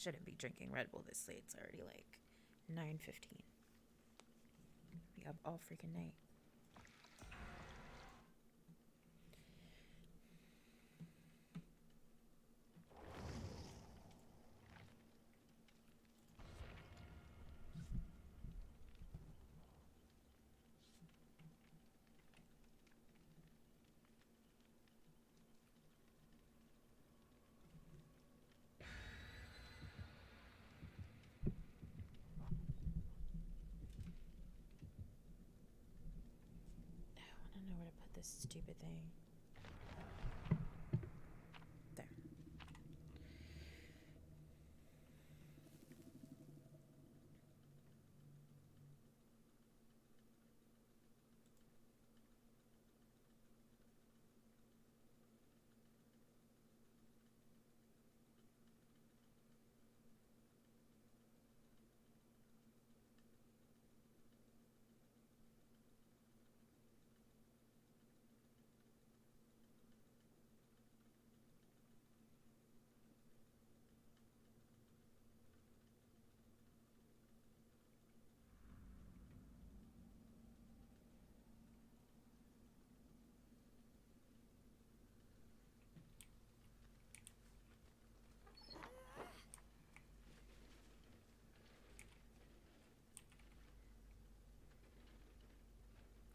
shouldn't be drinking Red Bull this late. It's already like 9:15. Be up all freaking night. I don't know where to put this stupid thing. There.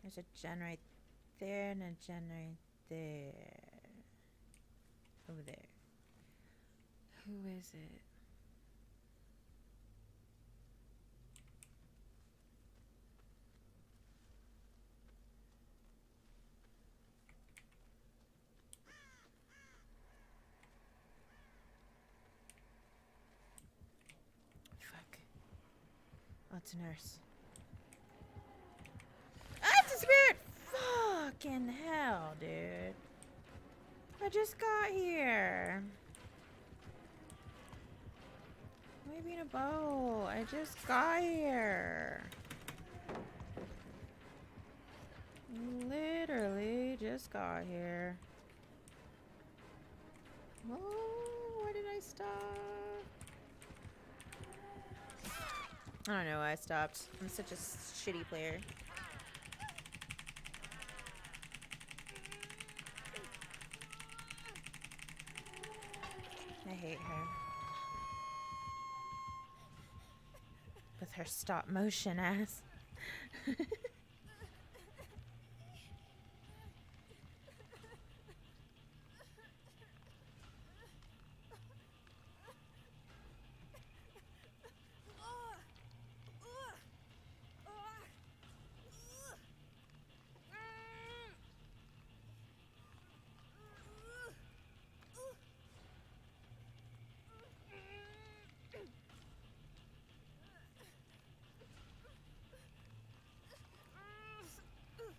There's a gen right there and a gen right there. Over there. Who is it? Fuck. Oh, it's a nurse. Ah, it's a spirit! Fucking hell, dude. I just got here. Maybe in a boat. I just got here. Literally just got here. Oh, why did I stop? I don't know why I stopped. I'm such a shitty player. I hate her. With her stop motion ass.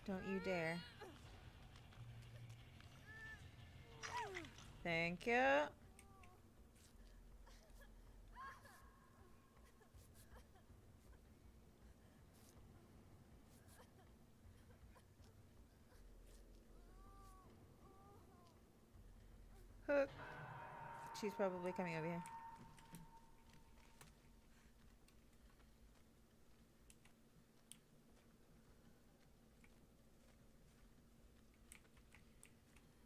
Don't you dare. Thank you. Hook. She's probably coming over here.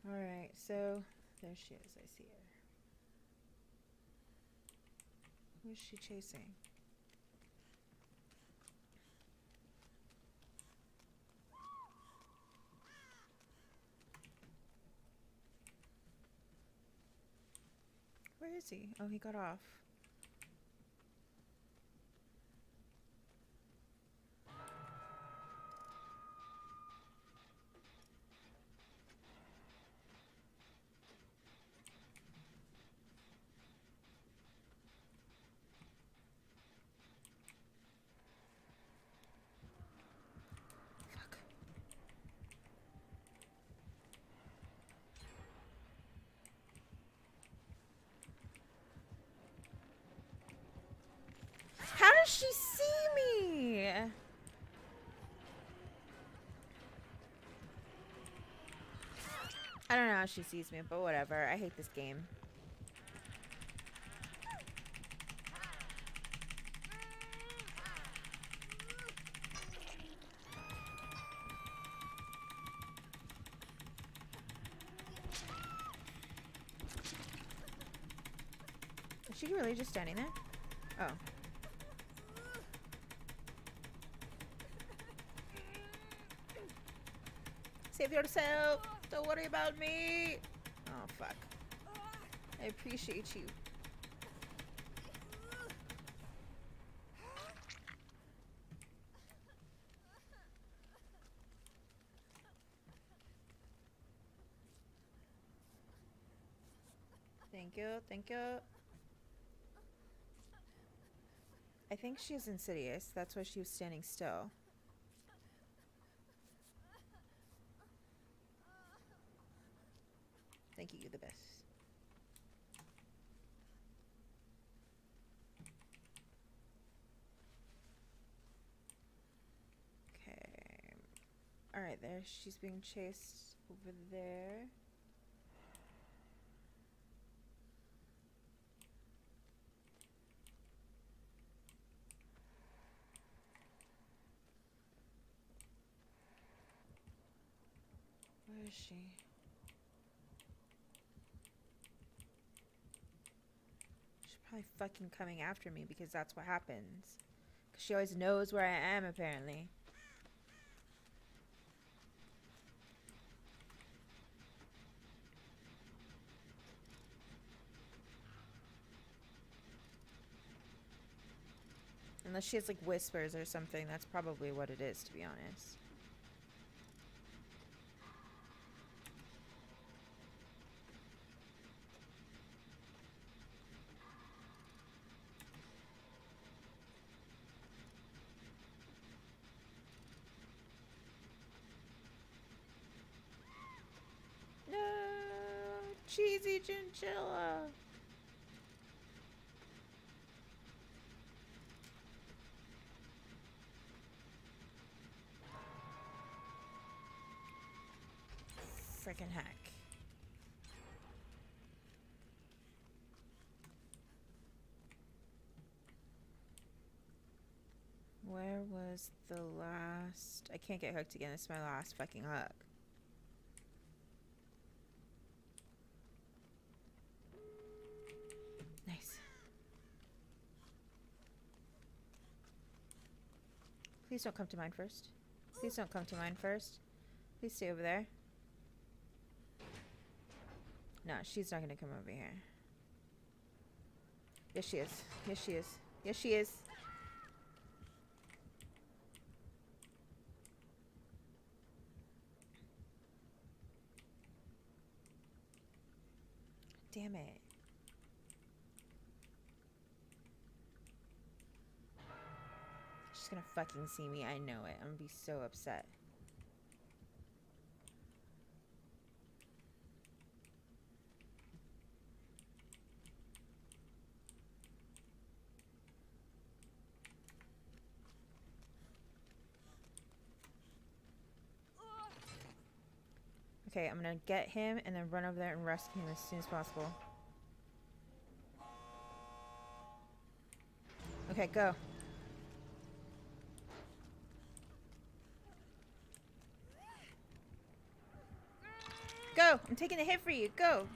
Alright, so there she is. I see her. Who's she chasing? Where is he? Oh, he got off. Fuck. How does she see me? I don't know how she sees me, but whatever. I hate this game. she really just standing there? Oh. Save yourself! Don't worry about me! Oh, fuck. I appreciate you. Thank you, thank you. I think she's insidious. That's why she was standing still. Thank you, you're the best. Okay. Alright, there. She's being chased over there. Where is she? She's probably fucking coming after me because that's what happens. Because she always knows where I am, apparently. Unless she has like whispers or something, that's probably what it is, to be honest. No, cheesy chinchilla. Frickin' heck. Where was the last... I can't get hooked again. This is my last fucking hook. Nice. Please don't come to mine first. Please don't come to mine first. Please stay over there. No, she's not gonna come over here. Yes, she is. Yes, she is. Yes, she is. Damn it. She's gonna fucking see me. I know it. I'm gonna be so upset. Okay, I'm gonna get him and then run over there and rescue him as soon as possible. Okay, go. Go! I'm taking a hit for you. Go!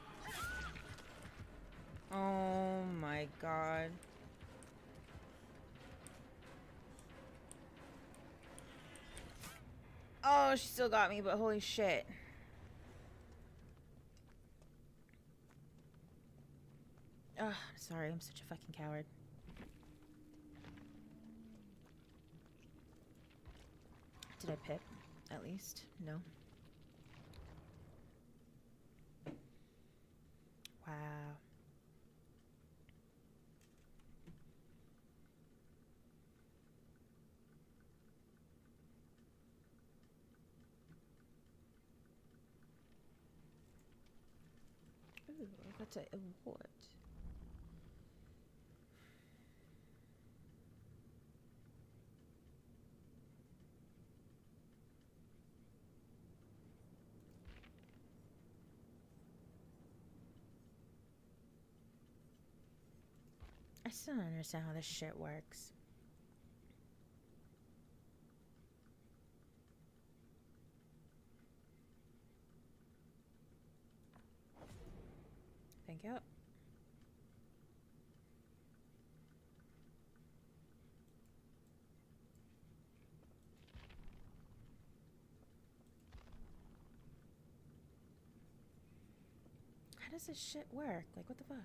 Oh my god. Oh, she still got me, but holy shit. Ugh, I'm sorry. I'm such a fucking coward. Did I pip? At least? No. Wow. Ooh, I got an award. I still don't understand how this shit works. Thank you. does this shit work? Like, what the fuck?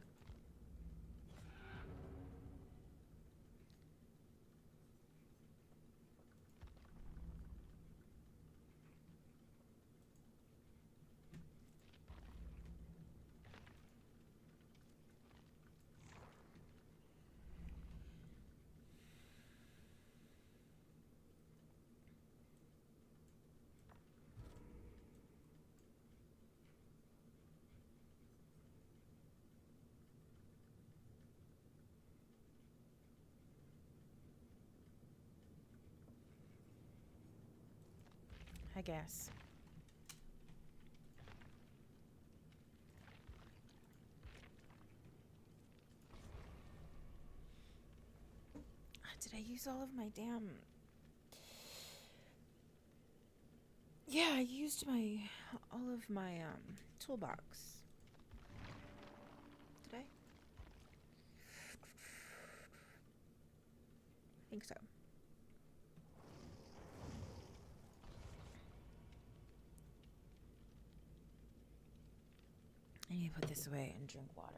I guess. Did I use all of my damn... Yeah, I used all of my toolbox. Did I? I think so. I need to put this away and drink water.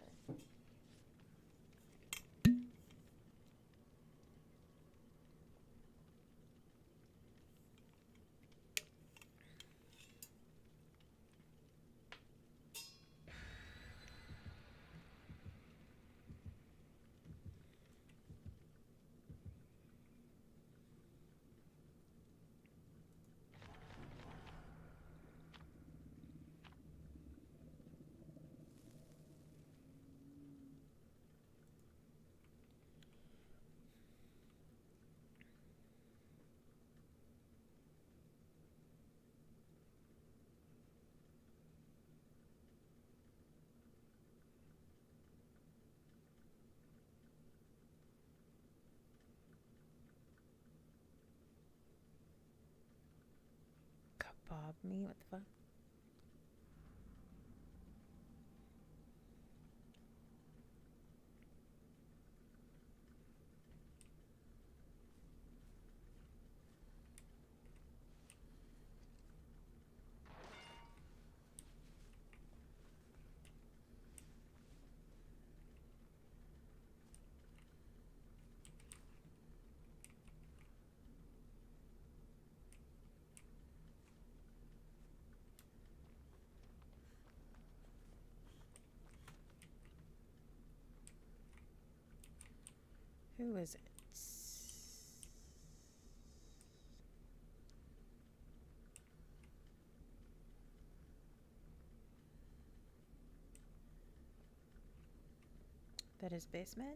Bob me? What the fuck? Who is it? That is basement.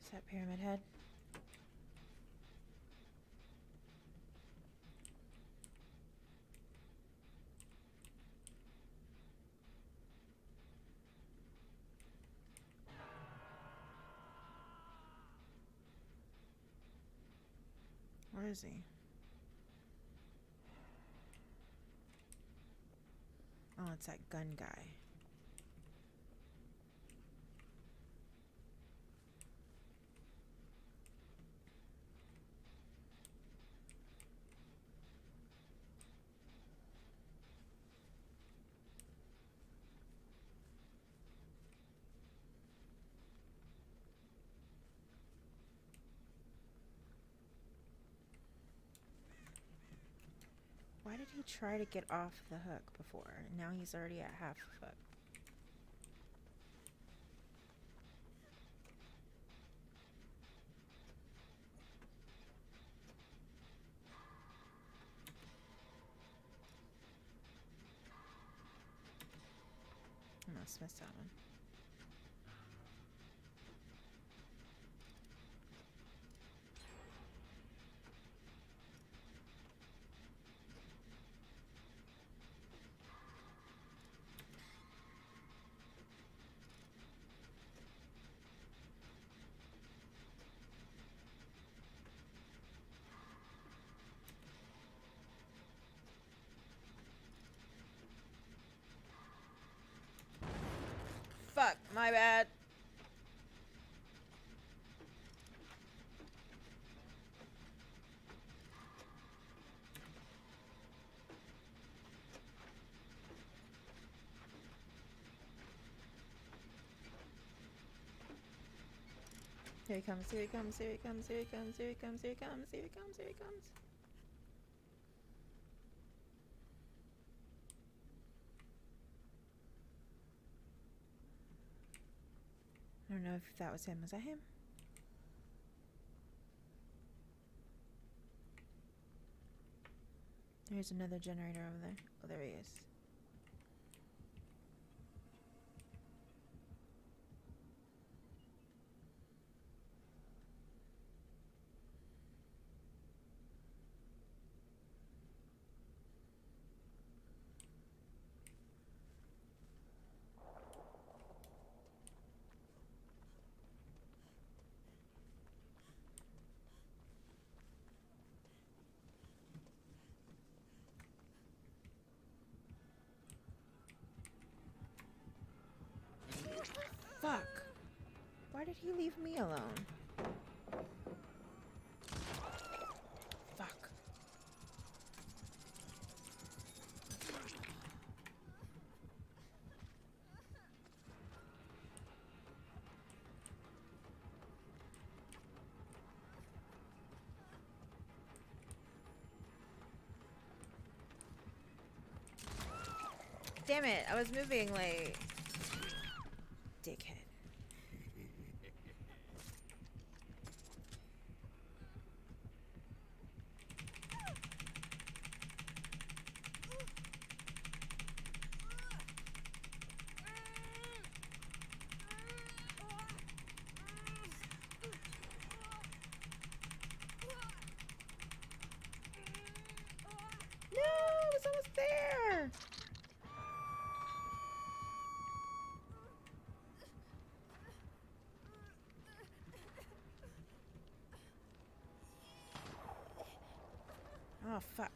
Is that Pyramid Head? Where is he? Oh, it's that gun guy. Why did he try to get off the hook before? Now he's already at half the hook. I must miss that one. Fuck, my bad. Here he comes, here he comes, here he comes, here he comes, here he comes, here he comes, here he comes, here he comes. I don't know if that was him. Was that him? There's another generator over there. Oh, there he is. Fuck. Why did he leave me alone? Fuck. Damn it, I was moving late. Dickhead. No, I was almost there. Oh, fuck.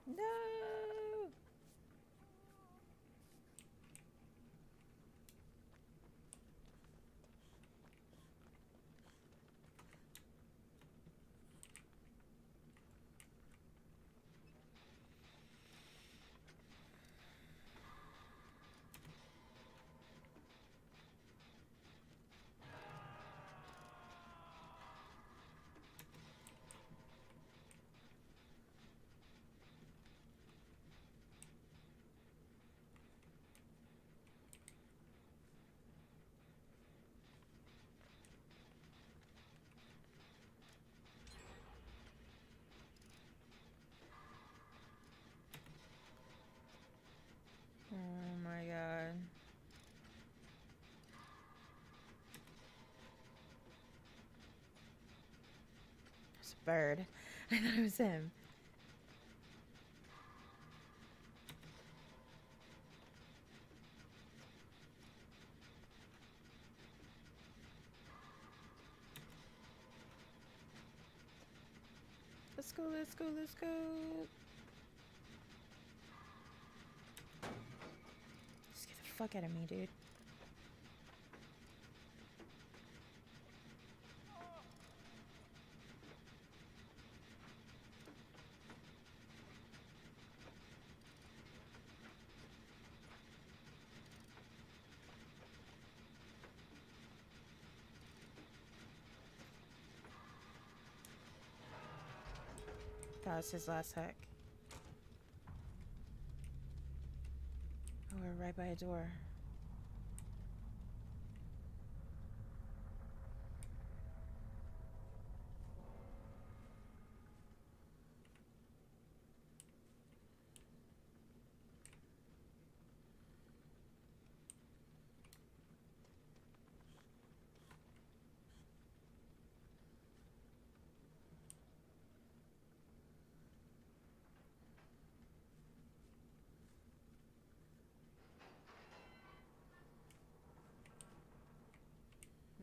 No. Oh my god. There's a bird. I thought it was him. Let's go, let's go, let's go. Just get the fuck out of me, dude. That was his last hack. Oh, we're right by a door.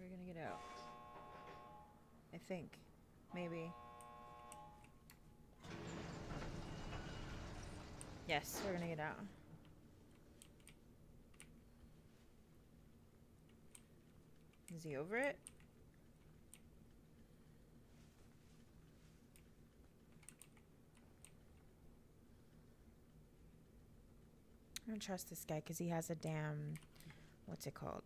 We're gonna get out. I think. Maybe. Yes, we're gonna get out. Is he over it? I don't trust this guy because he has a damn... What's it called?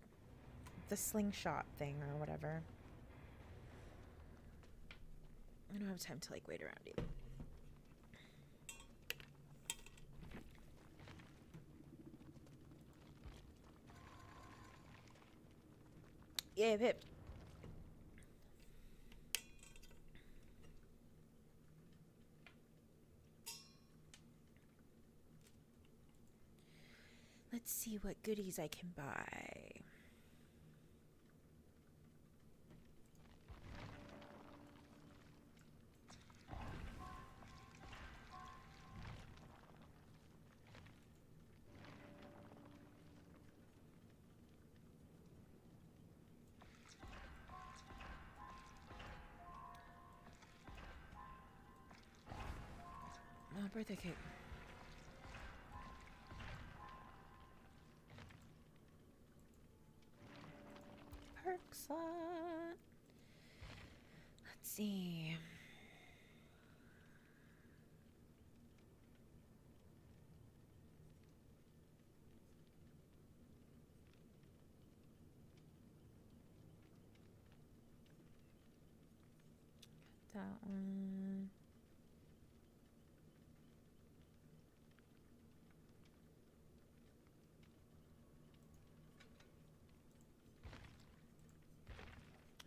The slingshot thing or whatever. I don't have time to like wait around either. Yeah, Pip. Let's see what goodies I can buy. Oh, birthday cake. Perk slot. Let's see. That one.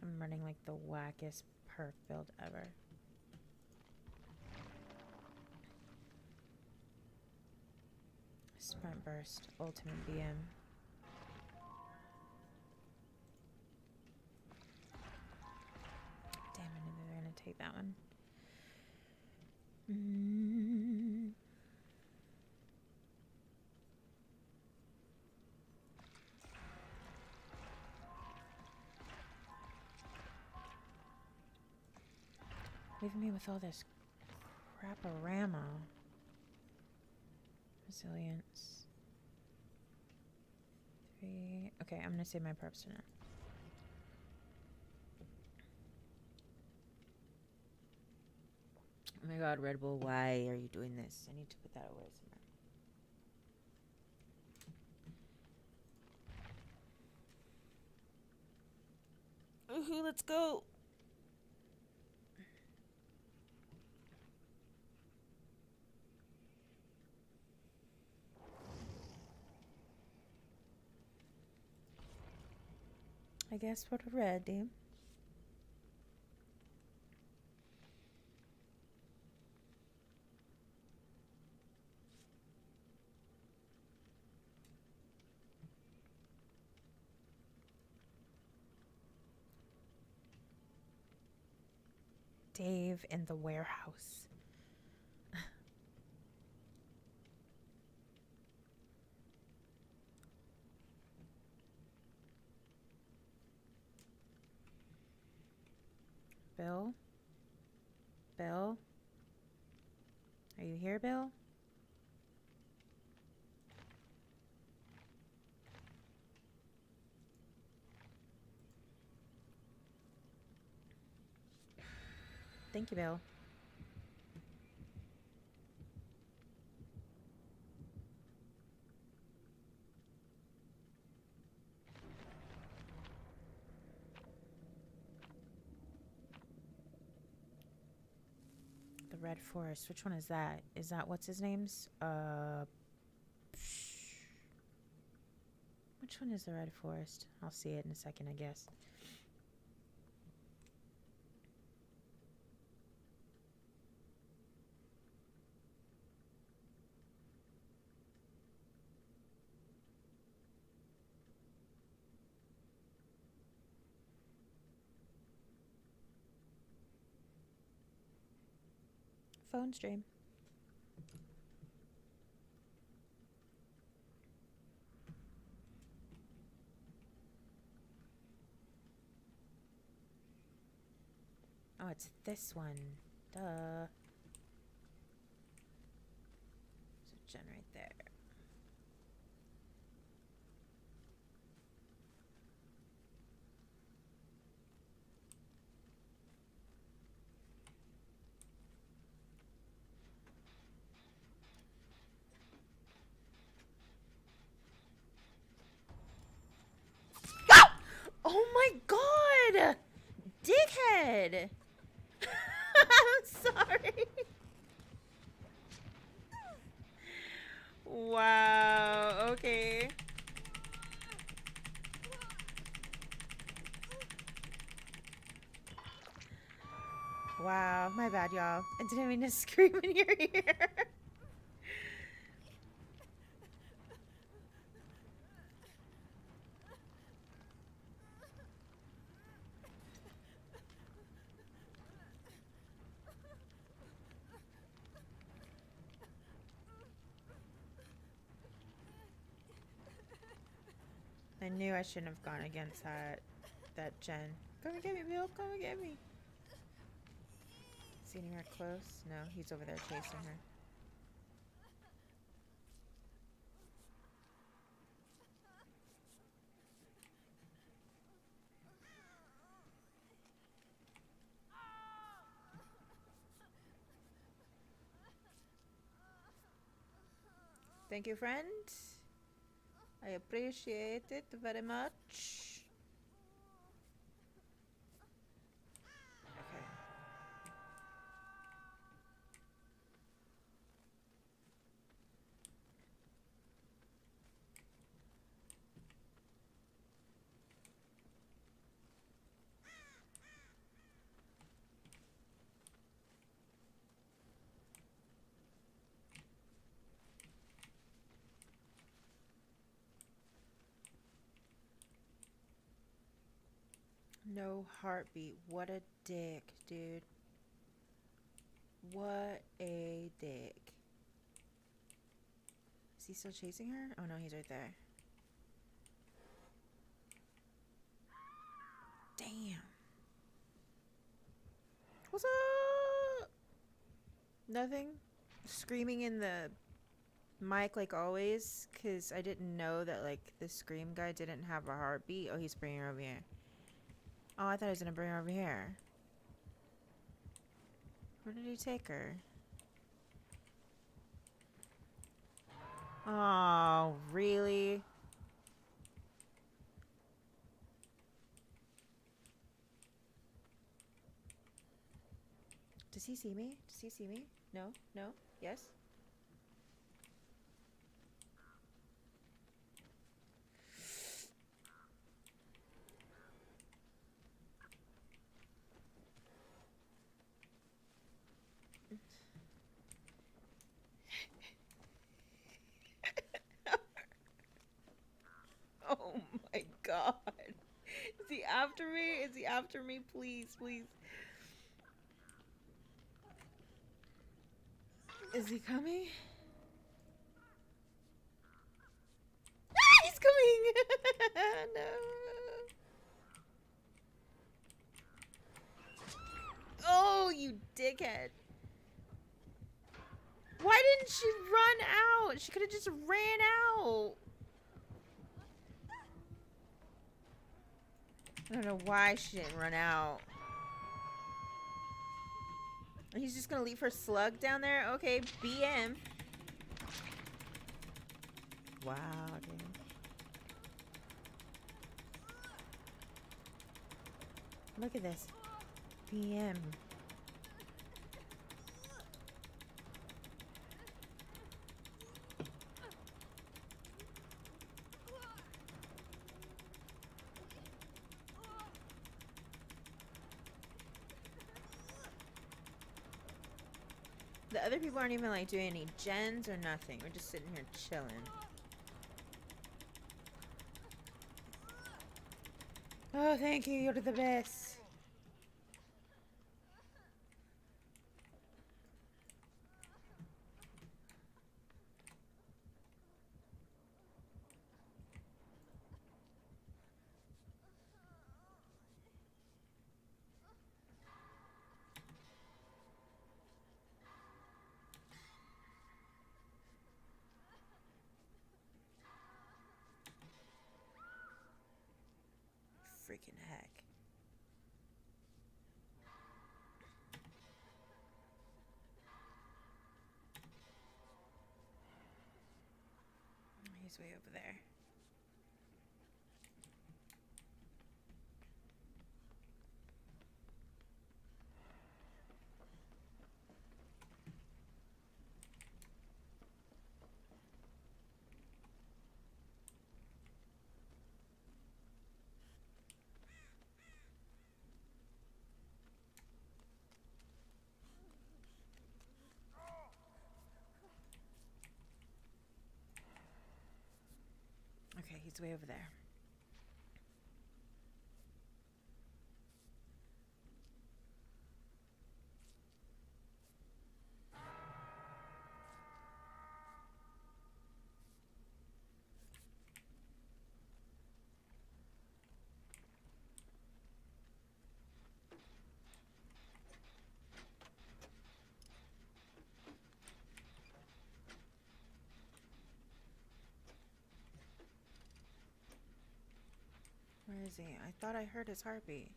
I'm running like the wackest perk build ever. Sprint burst, ultimate BM. Damn, I knew they were gonna take that one. Leaving me with all this crap-a-rama. Resilience. 3. Okay, I'm gonna save my perps for now. Oh my god, Red Bull, why are you doing this? I need to put that away somewhere. Woohoo, let's go! I guess we're ready. Dave in the warehouse. Bill? Bill? Are you here, Bill? Thank you, Bill. The Red Forest. Which one is that? Is that what's his name's? Which one is the Red Forest? I'll see it in a second, I guess. Phone stream. Oh, it's this one. Duh. So Jen right there. Oh my god! Dickhead! I'm sorry. Wow, okay. Wow, my bad, y'all. I didn't mean to scream in your ear. I knew I shouldn't have gone against that Jen. Come and get me, Bill. Come and get me. Is he anywhere close? No, he's over there chasing her. Thank you, friend. I appreciate it very much. Okay. No heartbeat. What a dick, dude. What a dick. Is he still chasing her? Oh no, he's right there. Damn. What's up? Nothing. Screaming in the mic like always, because I didn't know that like the scream guy didn't have a heartbeat. Oh, he's bringing her over here. Oh, I thought he was gonna bring her over here. Where did he take her? Oh, really? Does he see me? Does he see me? No? No? Yes? Oh my god. Is he after me? Is he after me? Please, please. Is he coming? Ah, he's coming! No. Oh, you dickhead. Why didn't she run out? She could have just ran out. I don't know why she didn't run out. He's just gonna leave her slug down there? Okay, BM. Wow, dude. Look at this. BM. The other people aren't even like doing any gens or nothing. We're just sitting here chilling. Oh, thank you. You're the best. freaking heck. He's way over there. Okay, he's way over there. Where is he? I thought I heard his heartbeat.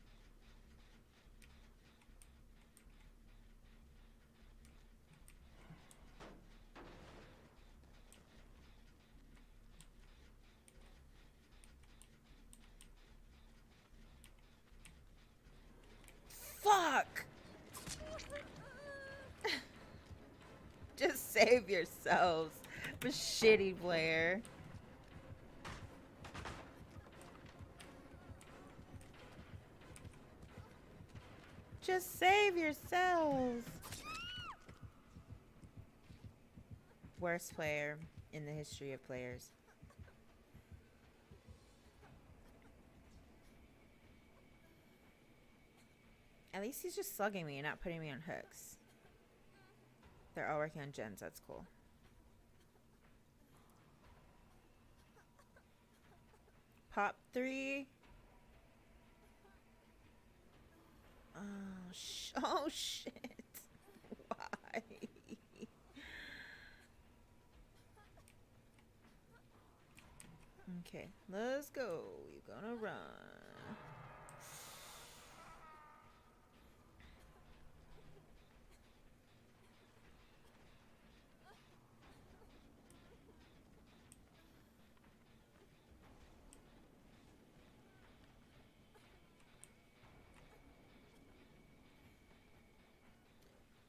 Fuck! Just save yourselves. I'm a shitty player. Just save yourselves. Worst player in the history of players. At least he's just slugging me and not putting me on hooks. They're all working on gens. That's cool. Pop 3. Oh shit. Why? Okay, let's go. You're gonna run.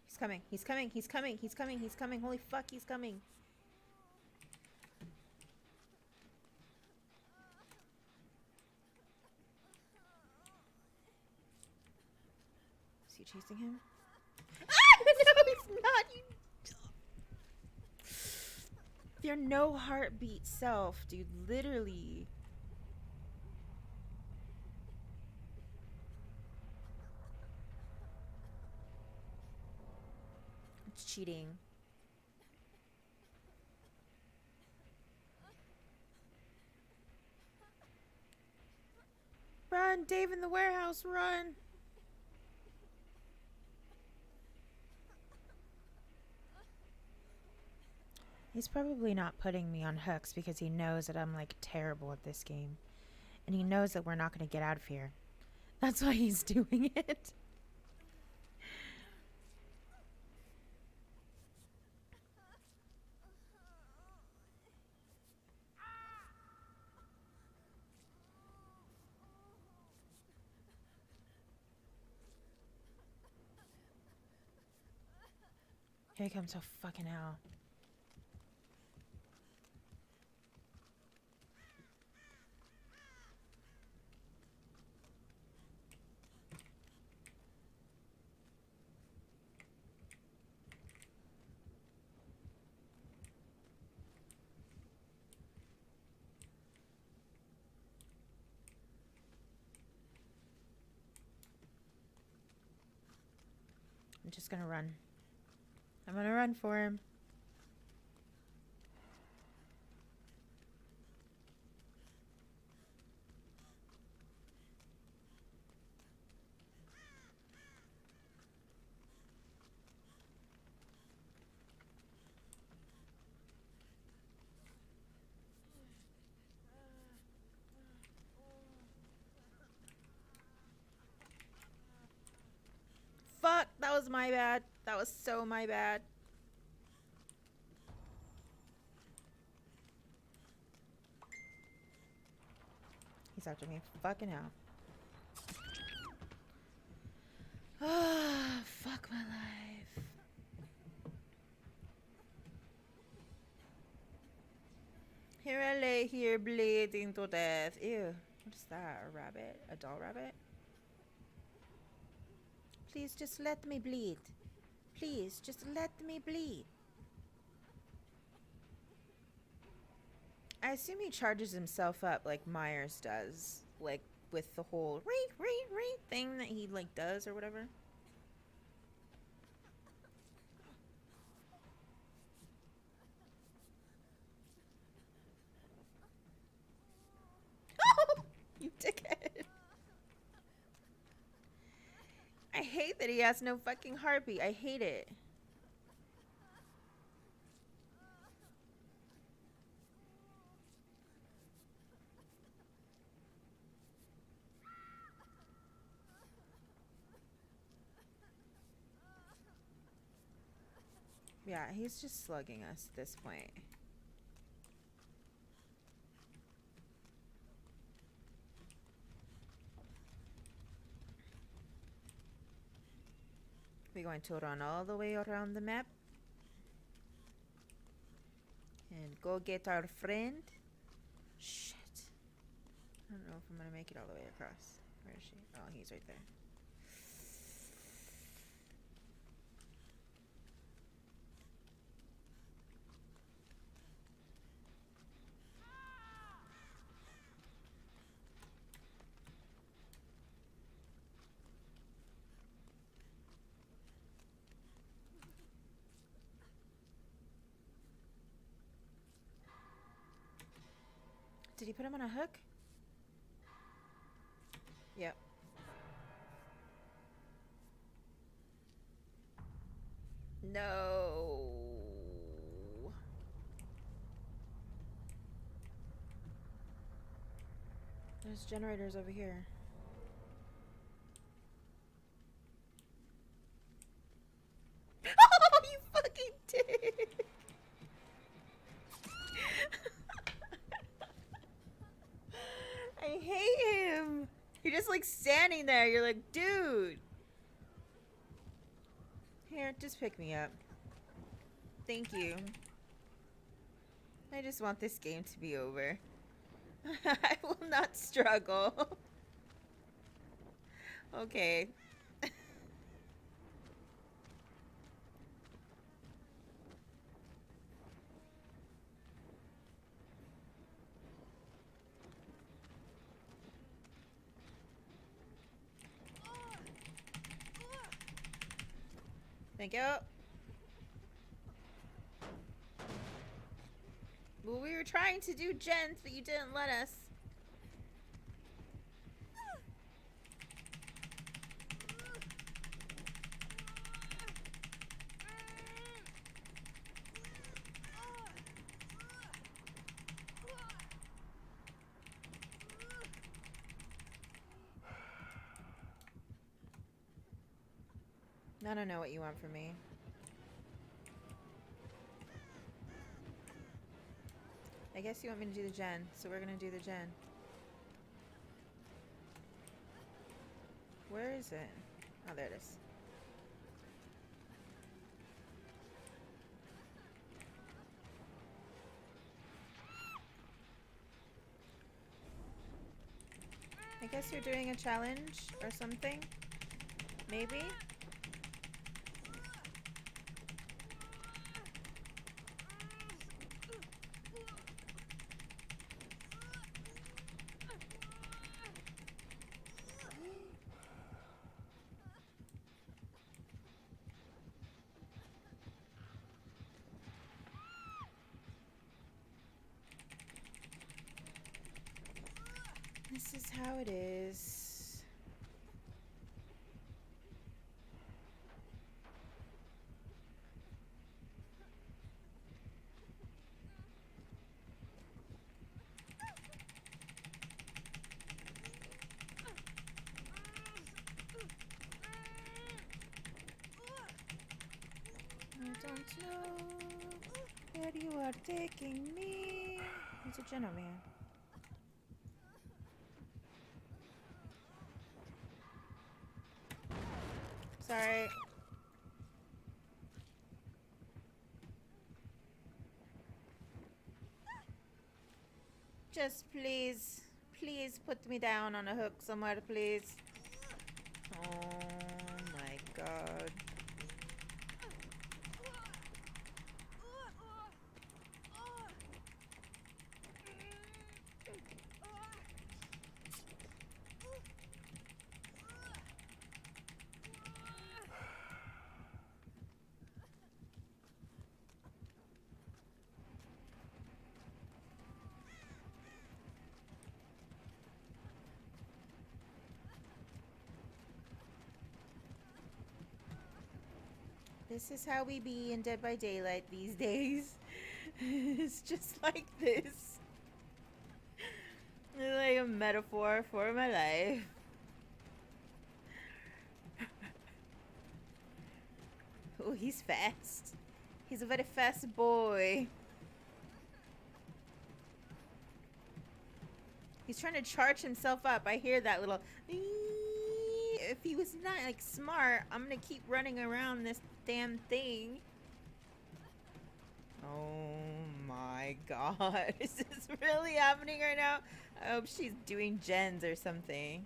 He's coming. He's coming. He's coming. He's coming. He's coming. Holy fuck, he's coming. Is he chasing him? Ah! No, he's not. You're no heartbeat self, dude. Literally. It's cheating. Run, Dave in the warehouse, run. He's probably not putting me on hooks because he knows that I'm like terrible at this game. And he knows that we're not going to get out of here. That's why he's doing it. Here he comes. Oh, fucking hell. I'm just gonna run. I'm gonna run for him. was my bad. That was so my bad. He's after me. Fucking hell. Ah, fuck my life. Here I lay here bleeding to death. Ew. What is that? A rabbit? A doll rabbit? Please just let me bleed. Please just let me bleed. I assume he charges himself up like Myers does. Like with the whole thing that he like does or whatever. You dickhead. I hate that he has no fucking heartbeat. I hate it. Yeah, he's just slugging us at this point. We're going to run all the way around the map. And go get our friend. Shit. I don't know if I'm going to make it all the way across. Where is she? Oh, he's right there. Did he put him on a hook? Yep. No. There's generators over here. Oh, you fucking dick! I hate him. You're just like standing there. You're like, dude. Here, just pick me up. Thank you. I just want this game to be over. I will not struggle. Okay. Thank you. Well, we were trying to do gens, but you didn't let us. I don't know what you want from me. I guess you want me to do the gen, so we're gonna do the gen. Where is it? Oh, there it is. I guess you're doing a challenge or something? Maybe? This is how it is. know where you are taking me. There's a gen over here. Sorry. Just please, please put me down on a hook somewhere, please. Oh my god. This is how we be in Dead by Daylight these days. It's just like this. It's like a metaphor for my life. Oh, he's fast. He's a very fast boy. He's trying to charge himself up. I hear that little... If he was not, like, smart, I'm gonna keep running around this damn thing. Oh my god. Is this really happening right now? I hope she's doing gens or something.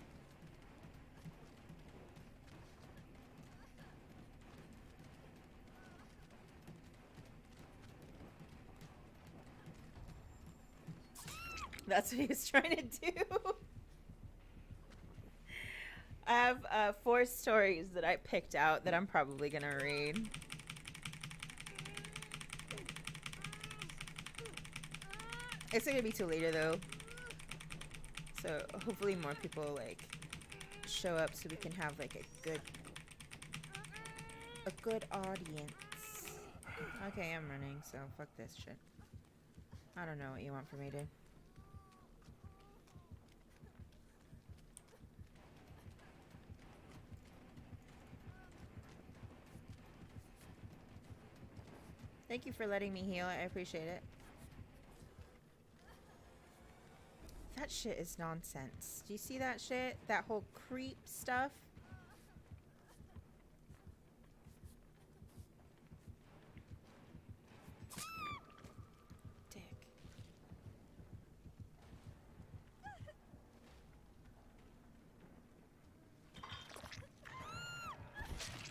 That's what he was trying to do. I have 4 stories that I picked out that I'm probably gonna read. It's not gonna be till later though. So hopefully more people like show up so we can have like a good audience. Okay, I'm running, so fuck this shit. I don't know what you want from me, dude. Thank you for letting me heal. I appreciate it. That shit is nonsense. Do you see that shit? That whole creep stuff? Dick.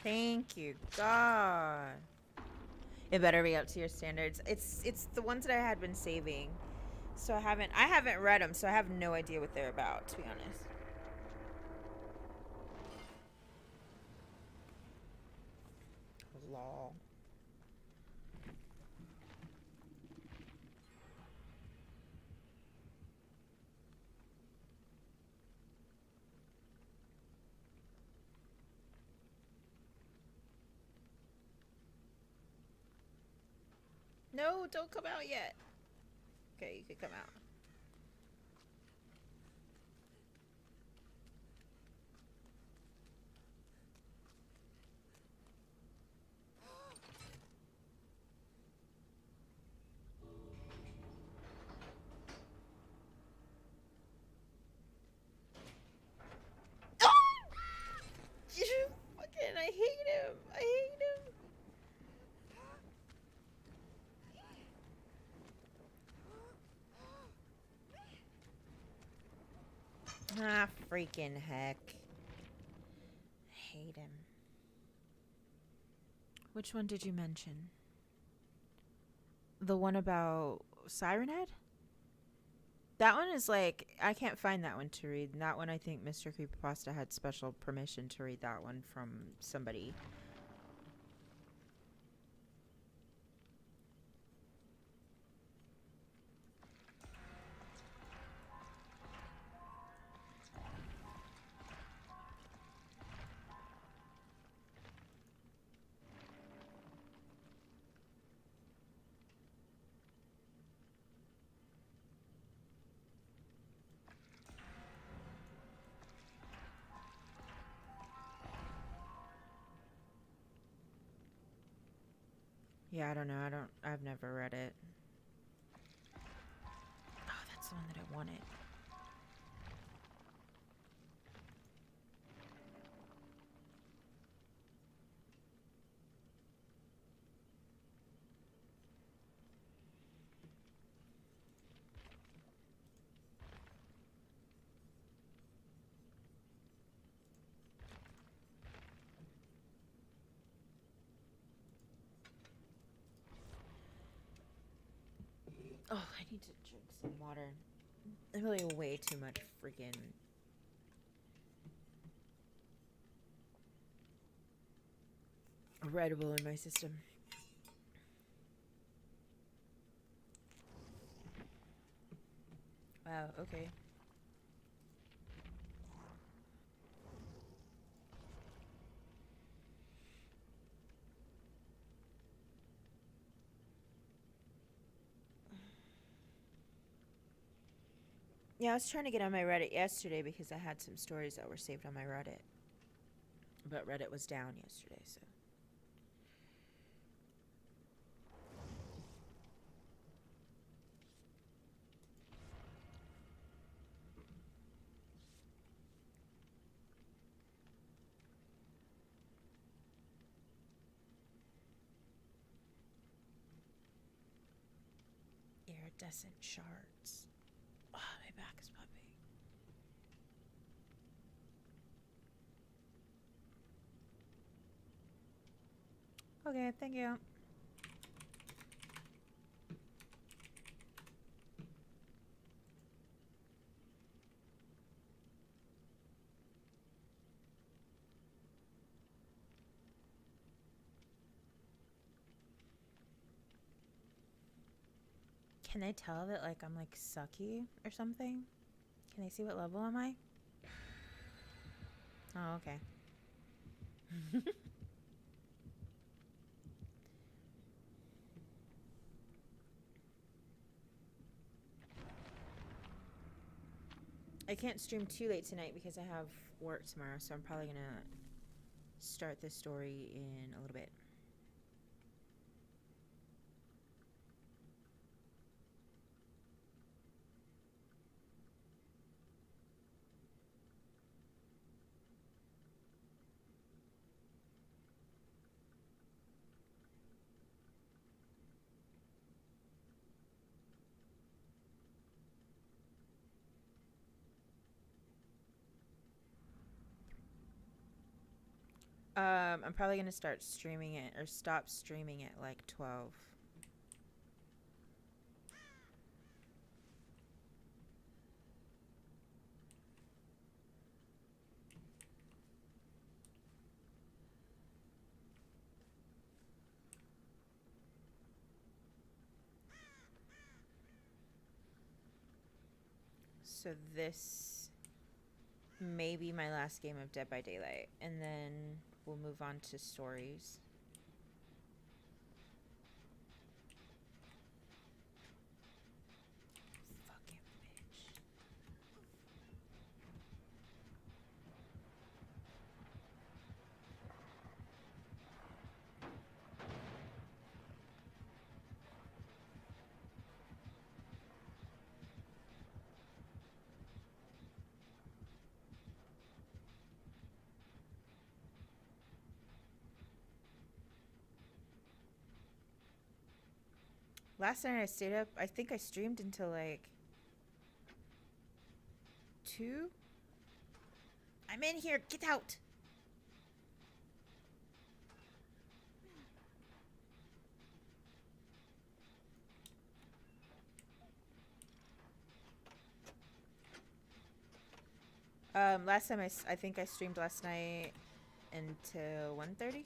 Thank you, God. It better be up to your standards. It's the ones that I had been saving. So I haven't read them, so I have no idea what they're about, to be honest. Lol. No, don't come out yet. Okay, you can come out. Fucking, I hate him. I hate him. Ah, freaking heck. I hate him. Which one did you mention? The one about Siren Head? That one is like, I can't find that one to read. And that one, I think Mr. Creepypasta had special permission to read that one from somebody. Yeah, I don't know. I've never read it. Oh, that's the one that I wanted. Oh, I need to drink some water. I really way too much freaking Red Bull in my system. Wow, okay. Yeah, I was trying to get on my Reddit yesterday because I had some stories that were saved on my Reddit. But Reddit was down yesterday, so. Iridescent shards. Oh, my back is popping. Okay, thank you. Can they tell that like I'm like sucky or something? Can they see what level am I? Oh, okay. I can't stream too late tonight because I have work tomorrow, so I'm probably gonna start this story in a little bit. I'm probably gonna start streaming it or stop streaming at like 12. So this may be my last game of Dead by Daylight, and then we'll move on to stories. Fucking bitch. Last night I stayed up. I think I streamed until like 2. I'm in here. Get out. Last time I think I streamed last night until 1:30.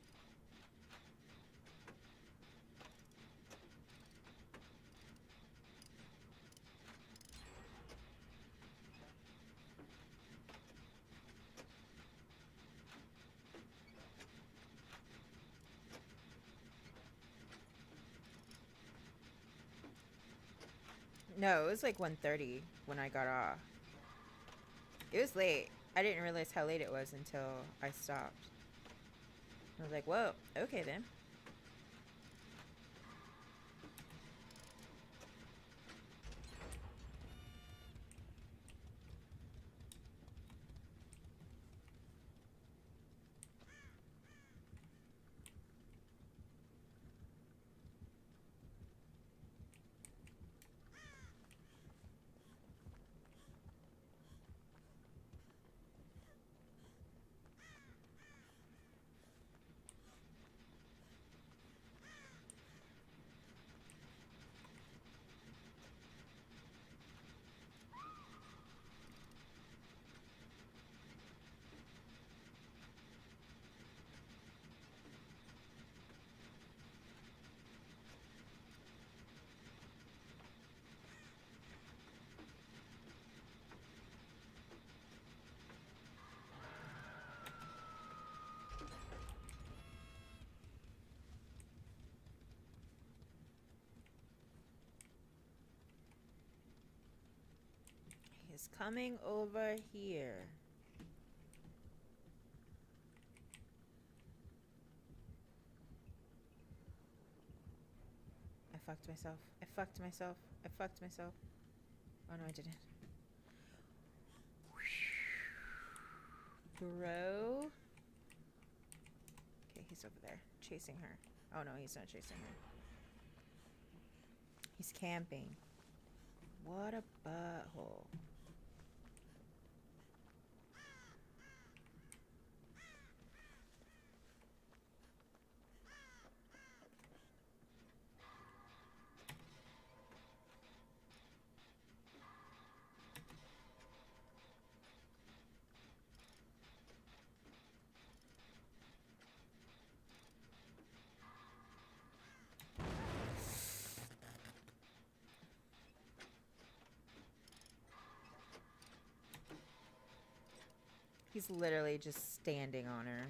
No, it was like 1:30 when I got off. It was late. I didn't realize how late it was until I stopped. I was like, whoa, okay then. is coming over here. I fucked myself. I fucked myself. I fucked myself. Oh no, I didn't. Bro. Okay, he's over there chasing her. Oh no, he's not chasing her. He's camping. What a butthole. He's literally just standing on her.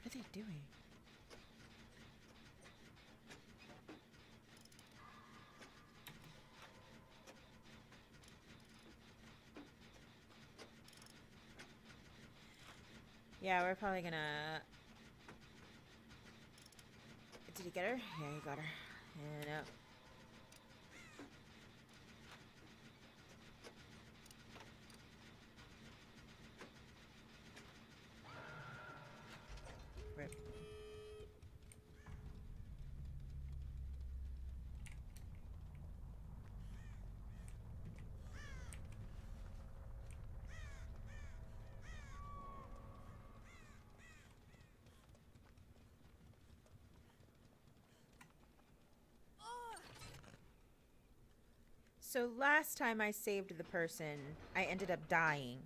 What are they doing? Yeah, we're probably gonna... Did he get her? Yeah, he got her. And up. Rip. So last time I saved the person, I ended up dying.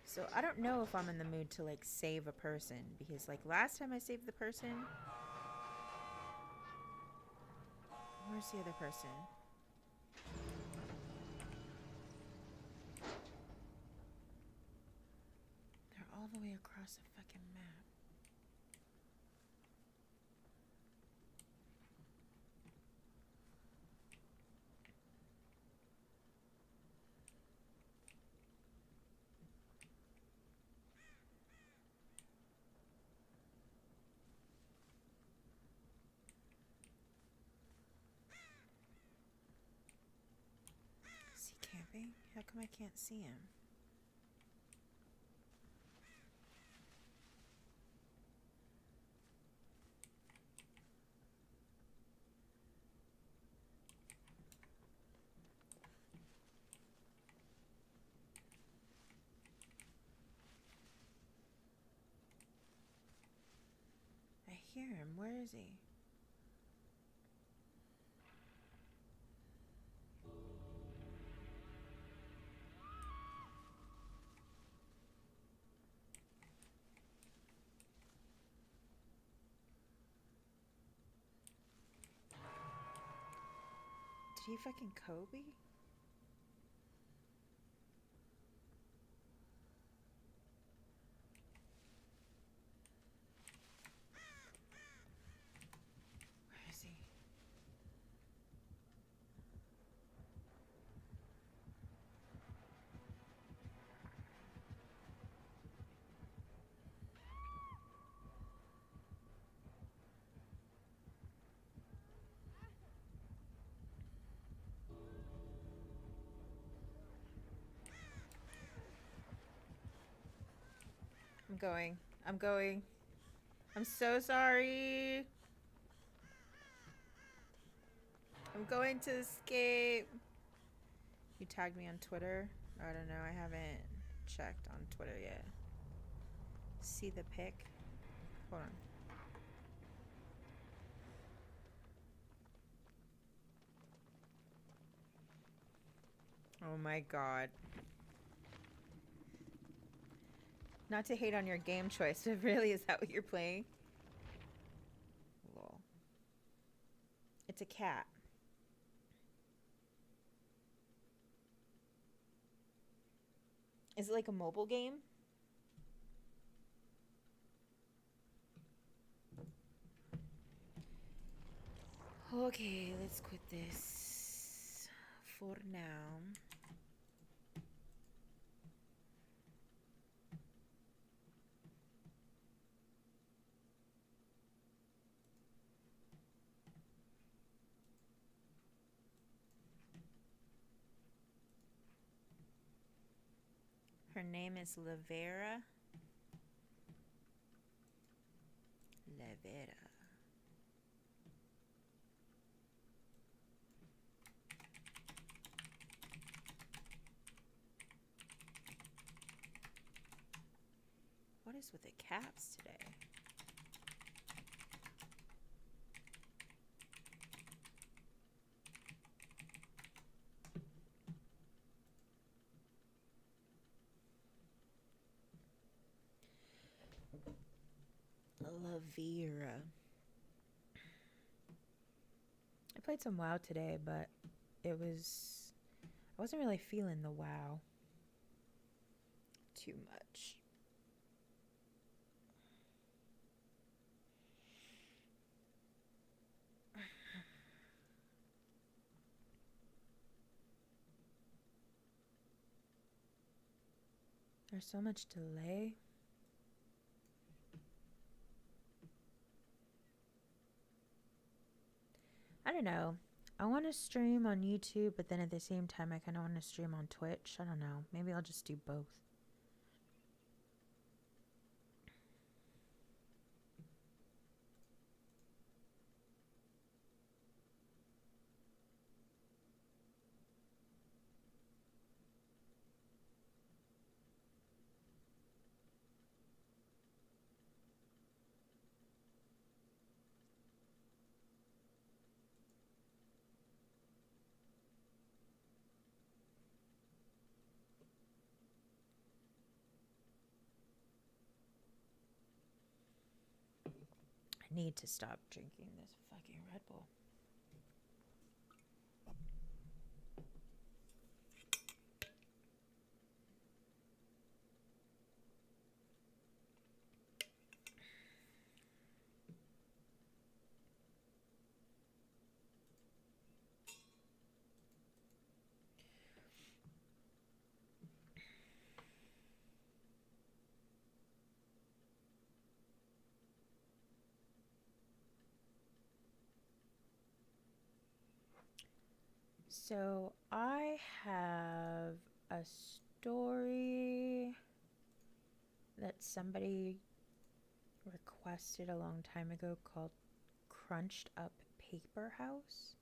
So I don't know if I'm in the mood to like save a person because like last time I saved the person. Where's the other person? They're all the way across the fucking map. Is he camping? How come I can't see him? I hear him. Where is he? Did he fucking Kobe? Where is he? I'm going. I'm going. I'm so sorry. I'm going to escape. You tagged me on Twitter? I don't know. I haven't checked on Twitter yet. See the pic? Hold on. Oh my god. Not to hate on your game choice, but really, is that what you're playing? Lol. It's a cat. Is it like a mobile game? Okay, let's quit this for now. Her name is Lavera. Lavera. What is with the cats today? Lavera. I played some WoW today, but I wasn't really feeling the WoW too much. There's so much delay. I don't know. I want to stream on YouTube, but then at the same time, I kind of want to stream on Twitch. I don't know. Maybe I'll just do both. I need to stop drinking this fucking Red Bull. So I have a story that somebody requested a long time ago called Crunched Up Paper House.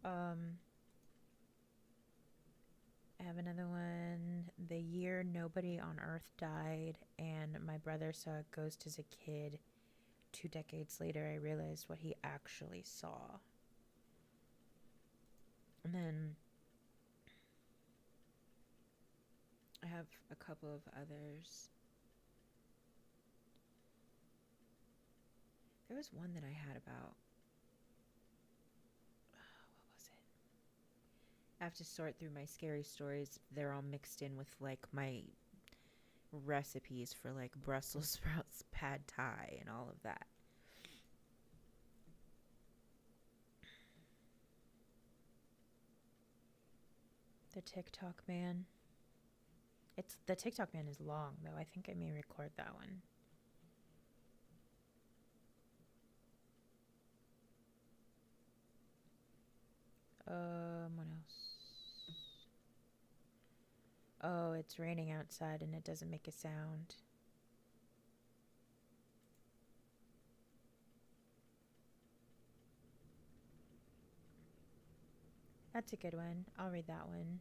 I have another one. The year nobody on Earth died, and my brother saw a ghost as a kid. 2 decades later, I realized what he actually saw. And then I have a couple of others. There was one that I had about, what was it? I have to sort through my scary stories. They're all mixed in with like my recipes for like Brussels sprouts, pad thai, and all of that. The TikTok man. The TikTok man is long though. I think I may record that one. What else? Oh, it's raining outside and it doesn't make a sound. That's a good one. I'll read that one.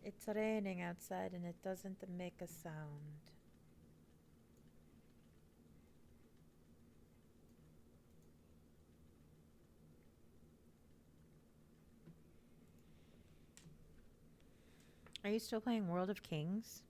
It's raining outside and it doesn't make a sound. Are you still playing World of Kings?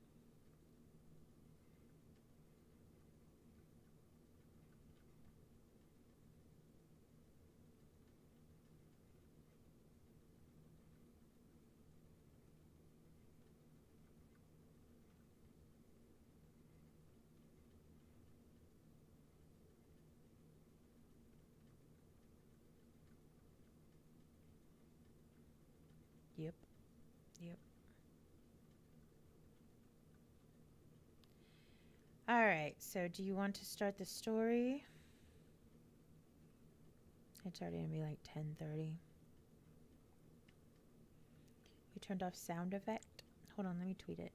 Yep. Yep. All right. So, do you want to start the story? It's already gonna be like 10:30. We turned off sound effect. Hold on, let me tweet it.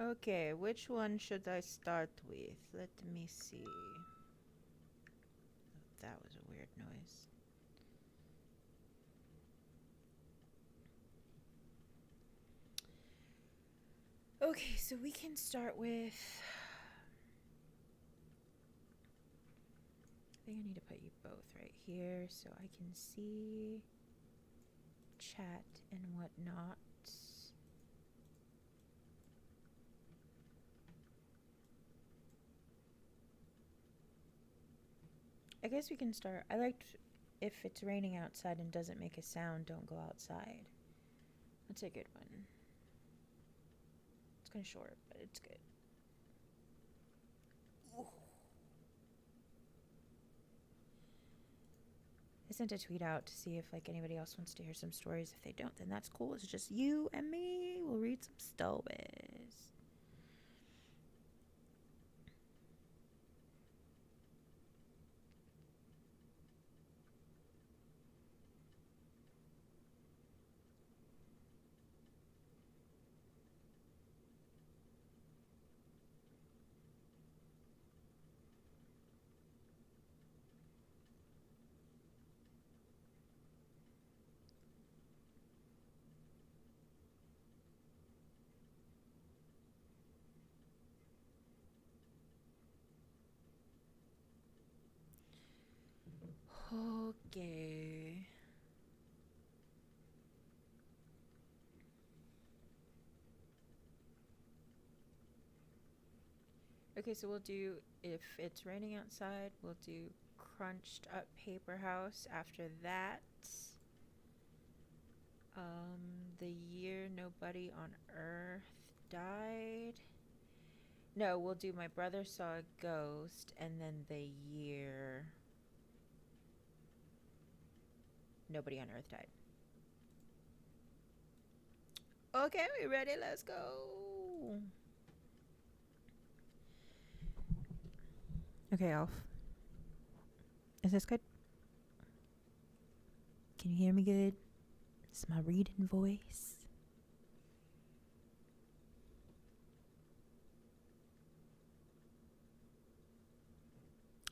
Okay, which one should I start with? Let me see. Oh, that was a weird noise. Okay, so we can start with... I think I need to put you both right here so I can see chat and whatnot. I guess we can start. I liked if it's raining outside and doesn't make a sound, don't go outside. That's a good one. It's kind of short, but it's good. Ooh. I sent a tweet out to see if like anybody else wants to hear some stories. If they don't, then that's cool. It's just you and me. We'll read some stories. Okay. Okay, so we'll do, if it's raining outside, we'll do crunched up paper house. After that, the year nobody on earth died. No, we'll do my brother saw a ghost, and then the year nobody on earth died. Okay, we ready? Let's go. Okay, Elf. Is this good? Can you hear me good? This is my reading voice.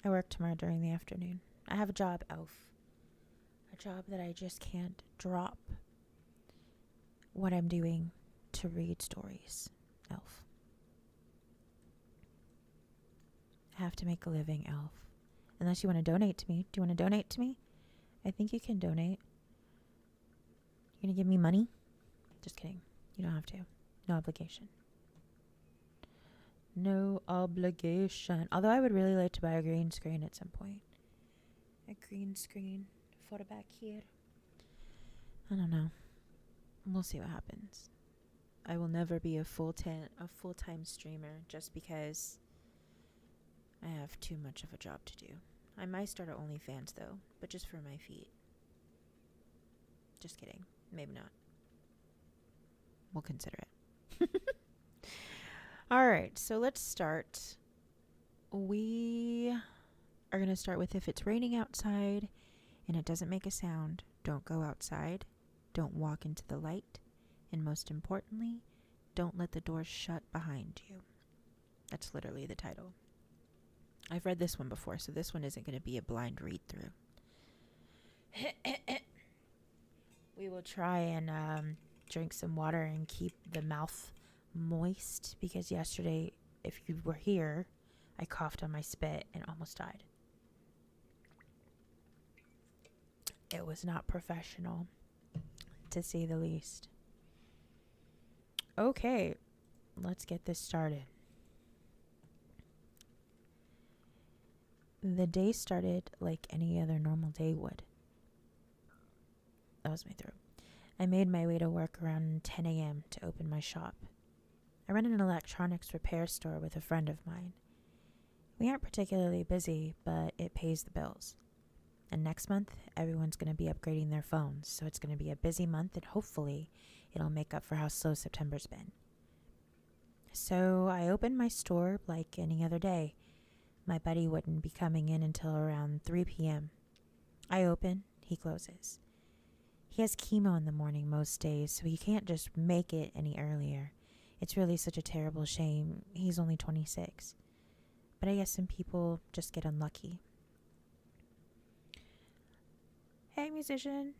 I work tomorrow during the afternoon. I have a job, Elf. A job that I just can't drop what I'm doing to read stories, Elf. I have to make a living, Elf. Unless you want to donate to me. Do you want to donate to me? I think you can donate. You're going to give me money? Just kidding. You don't have to. No obligation. No obligation. Although I would really like to buy a green screen at some point. A green screen for back here. I don't know. We'll see what happens. I will never be a full-time streamer just because I have too much of a job to do. I might start an OnlyFans though, but just for my feet. Just kidding. Maybe not. We'll consider it. Alright, so let's start. We are going to start with if it's raining outside and it doesn't make a sound, don't go outside. Don't walk into the light. And most importantly, don't let the doors shut behind you. That's literally the title. I've read this one before, so this one isn't going to be a blind read through. We will try and drink some water and keep the mouth moist, because yesterday, if you were here, I coughed on my spit and almost died. It was not professional, to say the least. Okay, let's get this started. The day started like any other normal day would. That was my throat. I made my way to work around 10 a.m. to open my shop. I run an electronics repair store with a friend of mine. We aren't particularly busy, but it pays the bills. And next month, everyone's going to be upgrading their phones, so it's going to be a busy month, and hopefully it'll make up for how slow September's been. So I opened my store like any other day. My buddy wouldn't be coming in until around 3 p.m. I open, he closes. He has chemo in the morning most days, so he can't just make it any earlier. It's really such a terrible shame. He's only 26. But I guess some people just get unlucky. Hey, musician.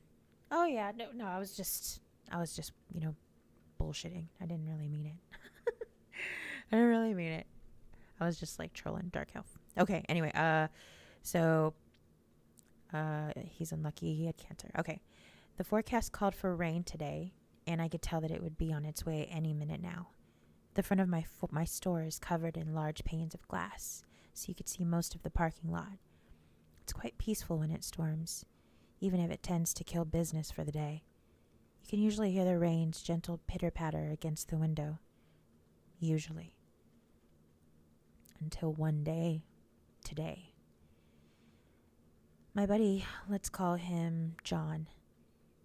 Oh yeah, no, I was just, bullshitting. I didn't really mean it. I didn't really mean it. I was just like trolling Dark Elf. Okay, anyway, he's unlucky. He had cancer. Okay. The forecast called for rain today, and I could tell that it would be on its way any minute now. The front of my store is covered in large panes of glass, so you could see most of the parking lot. It's quite peaceful when it storms, even if it tends to kill business for the day. You can usually hear the rain's gentle pitter-patter against the window. Usually. Until one day, today. My buddy, let's call him John,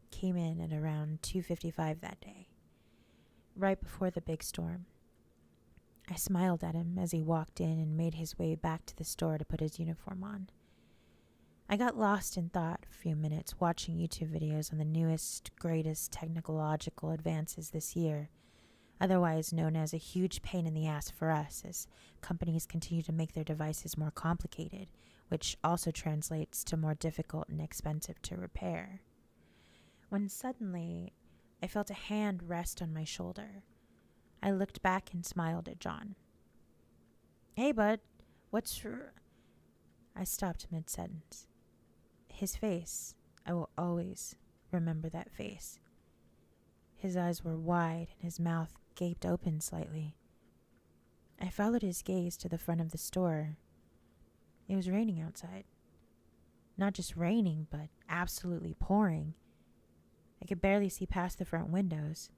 came in at around 2:55 that day, right before the big storm. I smiled at him as he walked in and made his way back to the store to put his uniform on. I got lost in thought for a few minutes watching YouTube videos on the newest, greatest technological advances this year, otherwise known as a huge pain in the ass for us as companies continue to make their devices more complicated, which also translates to more difficult and expensive to repair. When suddenly, I felt a hand rest on my shoulder. I looked back and smiled at John. Hey, bud, I stopped mid-sentence. His face, I will always remember that face. His eyes were wide and his mouth gaped open slightly. I followed his gaze to the front of the store. It was raining outside. Not just raining, but absolutely pouring. I could barely see past the front windows.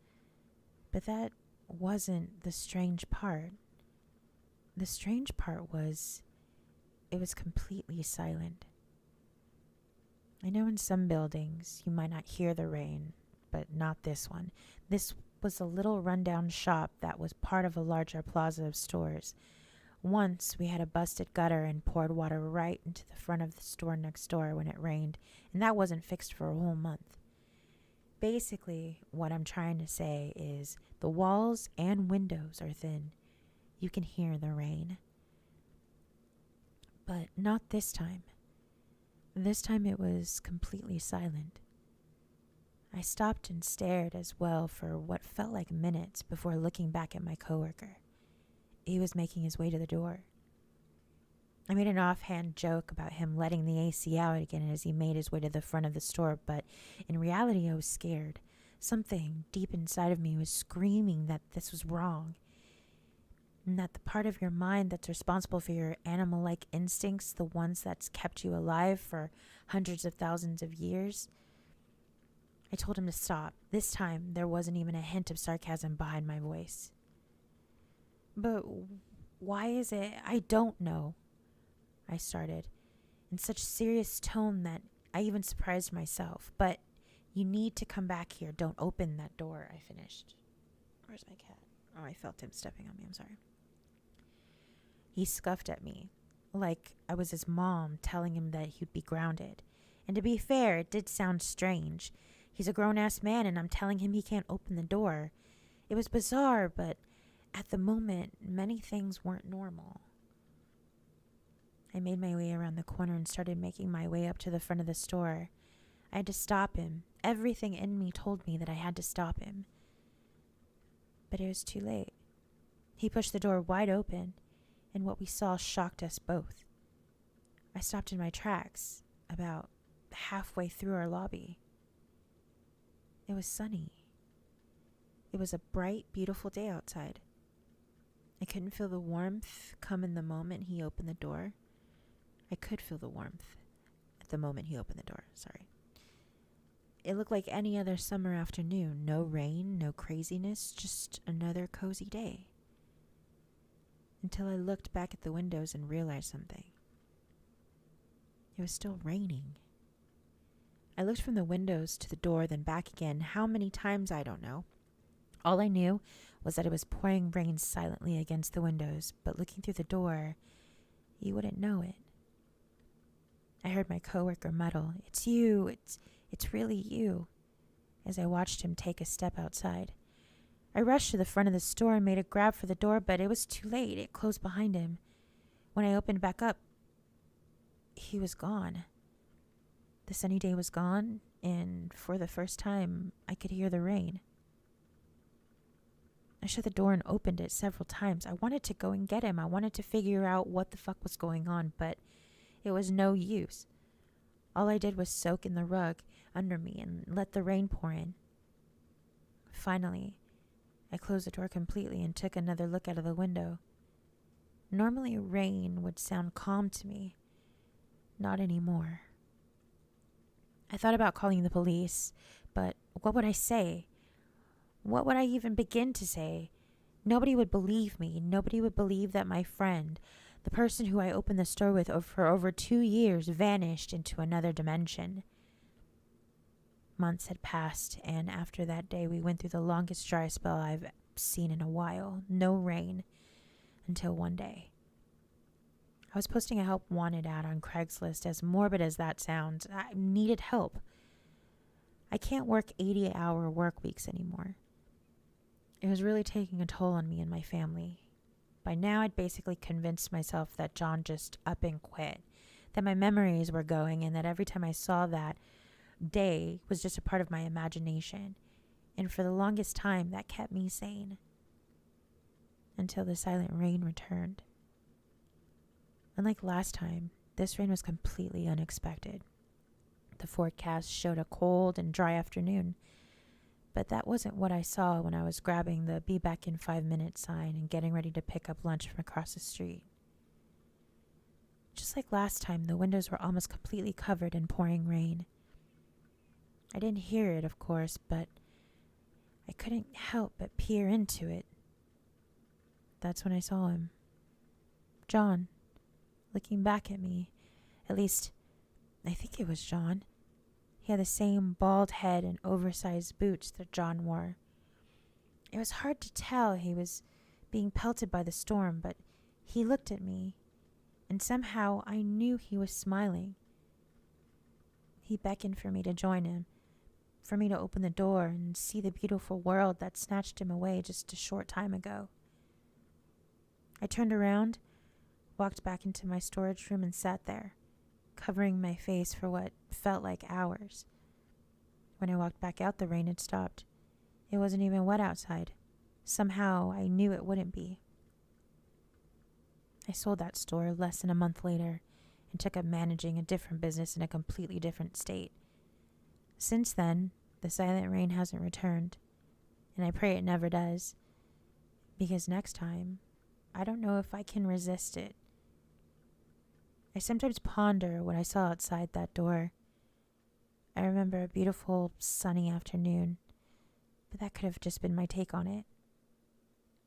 But that wasn't the strange part. The strange part was, it was completely silent. I know in some buildings you might not hear the rain, but not this one. This was a little rundown shop that was part of a larger plaza of stores. Once we had a busted gutter and poured water right into the front of the store next door when it rained, and that wasn't fixed for a whole month. Basically, what I'm trying to say is the walls and windows are thin. You can hear the rain. But not this time. This time it was completely silent. I stopped and stared as well for what felt like minutes before looking back at my coworker. He was making his way to the door. I made an offhand joke about him letting the AC out again as he made his way to the front of the store, but in reality I was scared. Something deep inside of me was screaming that this was wrong, and that the part of your mind that's responsible for your animal-like instincts, the ones that's kept you alive for hundreds of thousands of years. I told him to stop. This time there wasn't even a hint of sarcasm behind my voice. But why is it? I don't know, I started, in such serious tone that I even surprised myself. But you need to come back here. Don't open that door, I finished. Where's my cat? Oh, I felt him stepping on me. I'm sorry. He scuffed at me, like I was his mom telling him that he'd be grounded. And to be fair, it did sound strange. He's a grown-ass man and I'm telling him he can't open the door. It was bizarre, but at the moment, many things weren't normal. I made my way around the corner and started making my way up to the front of the store. I had to stop him. Everything in me told me that I had to stop him. But it was too late. He pushed the door wide open, and what we saw shocked us both. I stopped in my tracks, about halfway through our lobby. It was sunny. It was a bright, beautiful day outside. I couldn't feel the warmth come in the moment he opened the door. I could feel the warmth at the moment he opened the door, sorry. It looked like any other summer afternoon. No rain, no craziness, just another cozy day. Until I looked back at the windows and realized something. It was still raining. I looked from the windows to the door, then back again. How many times, I don't know. All I knew was that it was pouring rain silently against the windows, but looking through the door, you wouldn't know it. I heard my coworker mutter, "It's you, it's really you," as I watched him take a step outside. I rushed to the front of the store and made a grab for the door, but it was too late. It closed behind him. When I opened back up, he was gone. The sunny day was gone, and for the first time, I could hear the rain. I shut the door and opened it several times. I wanted to go and get him. I wanted to figure out what the fuck was going on, but it was no use. All I did was soak in the rug under me and let the rain pour in. Finally, I closed the door completely and took another look out of the window. Normally, rain would sound calm to me. Not anymore. I thought about calling the police, but what would I say? What would I even begin to say? Nobody would believe me. Nobody would believe that my friend, the person who I opened the store with for over 2 years, vanished into another dimension. Months had passed, and after that day, we went through the longest dry spell I've seen in a while. No rain, until one day. I was posting a help wanted ad on Craigslist. As morbid as that sounds, I needed help. I can't work 80-hour work weeks anymore. It was really taking a toll on me and my family. By now, I'd basically convinced myself that John just up and quit, that my memories were going, and that every time I saw that day was just a part of my imagination. And for the longest time, that kept me sane. Until the silent rain returned. Unlike last time, this rain was completely unexpected. The forecast showed a cold and dry afternoon, but that wasn't what I saw when I was grabbing the "Be back in 5 minutes" sign and getting ready to pick up lunch from across the street. Just like last time, the windows were almost completely covered in pouring rain. I didn't hear it, of course, but I couldn't help but peer into it. That's when I saw him. John, looking back at me. At least, I think it was John. He had the same bald head and oversized boots that John wore. It was hard to tell he was being pelted by the storm, but he looked at me, and somehow I knew he was smiling. He beckoned for me to join him, for me to open the door and see the beautiful world that snatched him away just a short time ago. I turned around, walked back into my storage room, and sat there, covering my face for what felt like hours. When I walked back out, the rain had stopped. It wasn't even wet outside. Somehow, I knew it wouldn't be. I sold that store less than a month later and took up managing a different business in a completely different state. Since then, the silent rain hasn't returned, and I pray it never does, because next time, I don't know if I can resist it. I sometimes ponder what I saw outside that door. I remember a beautiful, sunny afternoon, but that could have just been my take on it.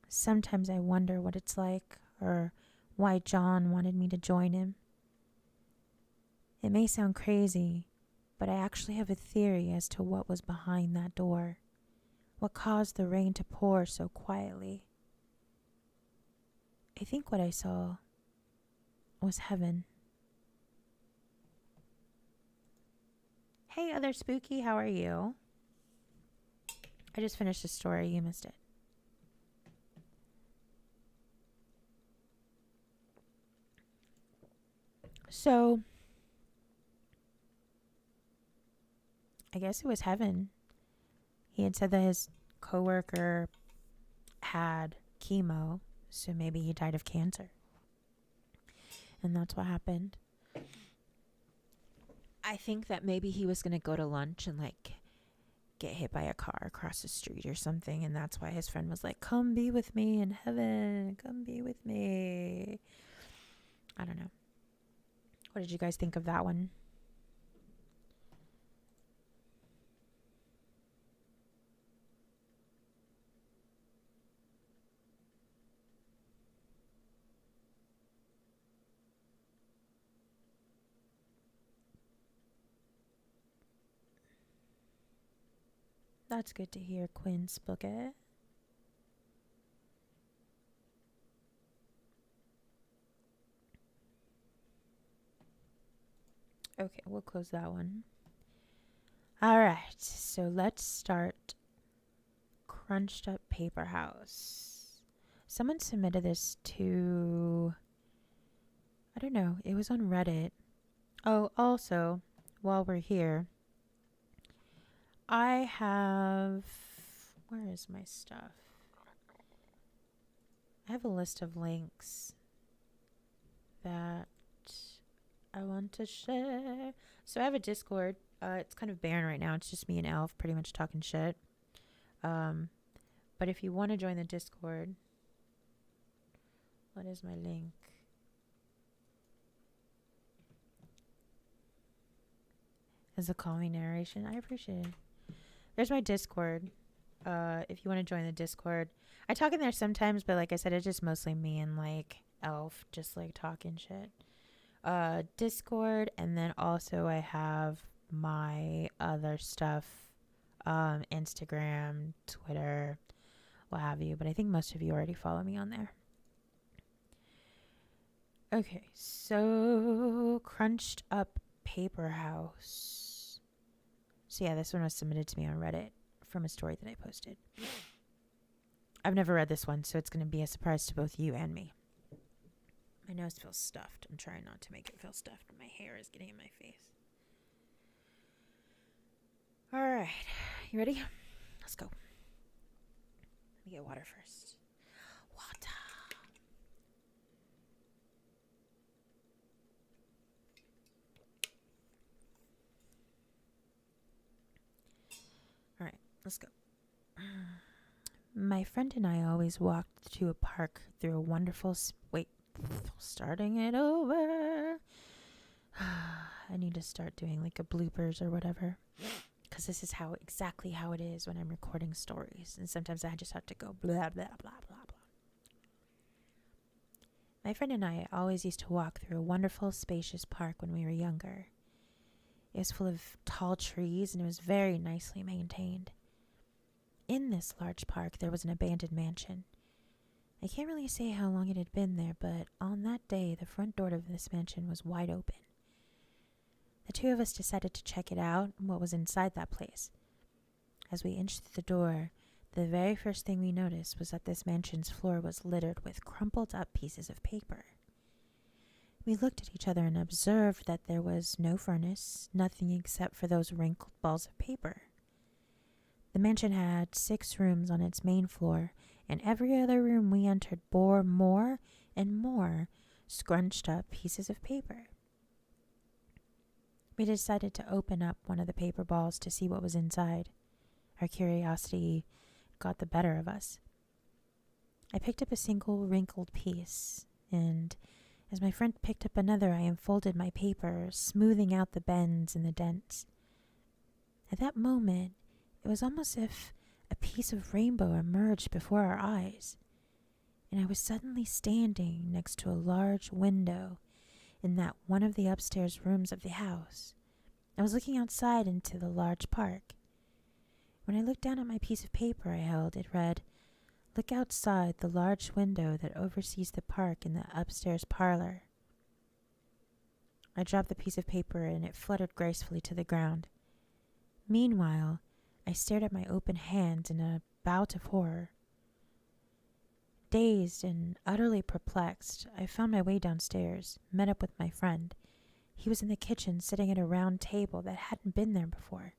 Sometimes I wonder what it's like, or why John wanted me to join him. It may sound crazy, but I actually have a theory as to what was behind that door, what caused the rain to pour so quietly. I think what I saw was heaven. Hey, other spooky, how are you? I just finished a story, you missed it. So, I guess it was heaven. He had said that his coworker had chemo, so maybe he died of cancer. And that's what happened. I think that maybe he was going to go to lunch and like get hit by a car across the street or something, and that's why his friend was like, come be with me in heaven, come be with me. I don't know. What did you guys think of that one? That's good to hear, Quinn Spigot. Okay, we'll close that one. All right, so let's start Crunched Up Paper House. Someone submitted this to, I don't know, it was on Reddit. Oh, also, while we're here, I have, where is my stuff? I have a list of links that I want to share. So I have a Discord. It's kind of barren right now. It's just me and Elf pretty much talking shit. But if you want to join the Discord, what is my link? As a calming narration. I appreciate it. There's my Discord. If you want to join the Discord. I talk in there sometimes, but like I said, it's just mostly me and like Elf just like talking shit. Discord, and then also I have my other stuff, Instagram, Twitter, what have you, but I think most of you already follow me on there. Okay, so Crunched Up Paper House. So yeah, this one was submitted to me on Reddit from a story that I posted. I've never read this one, so it's going to be a surprise to both you and me. My nose feels stuffed. I'm trying not to make it feel stuffed. My hair is getting in my face. All right. You ready? Let's go. Let me get water first. Water. All right. Let's go. My friend and I always walked to a park through a wonderful... starting it over. I need to start doing like a bloopers or whatever, because this is exactly how it is when I'm recording stories, and sometimes I just have to go blah blah blah blah blah. My friend and I always used to walk through a wonderful spacious park when we were younger. It was full of tall trees and it was very nicely maintained. In this large park there was an abandoned mansion. I can't really say how long it had been there, but on that day, the front door of this mansion was wide open. The two of us decided to check it out and what was inside that place. As we inched through the door, the very first thing we noticed was that this mansion's floor was littered with crumpled up pieces of paper. We looked at each other and observed that there was no furnace, nothing except for those wrinkled balls of paper. The mansion had 6 rooms on its main floor, and every other room we entered bore more and more scrunched up pieces of paper. We decided to open up one of the paper balls to see what was inside. Our curiosity got the better of us. I picked up a single wrinkled piece, and as my friend picked up another, I unfolded my paper, smoothing out the bends and the dents. At that moment, it was almost as if a piece of rainbow emerged before our eyes, and I was suddenly standing next to a large window in that one of the upstairs rooms of the house. I was looking outside into the large park. When I looked down at my piece of paper I held, it read, "Look outside the large window that oversees the park in the upstairs parlor." I dropped the piece of paper and it fluttered gracefully to the ground. Meanwhile, I stared at my open hands in a bout of horror. Dazed and utterly perplexed, I found my way downstairs, met up with my friend, He was in the kitchen sitting at a round table that hadn't been there before.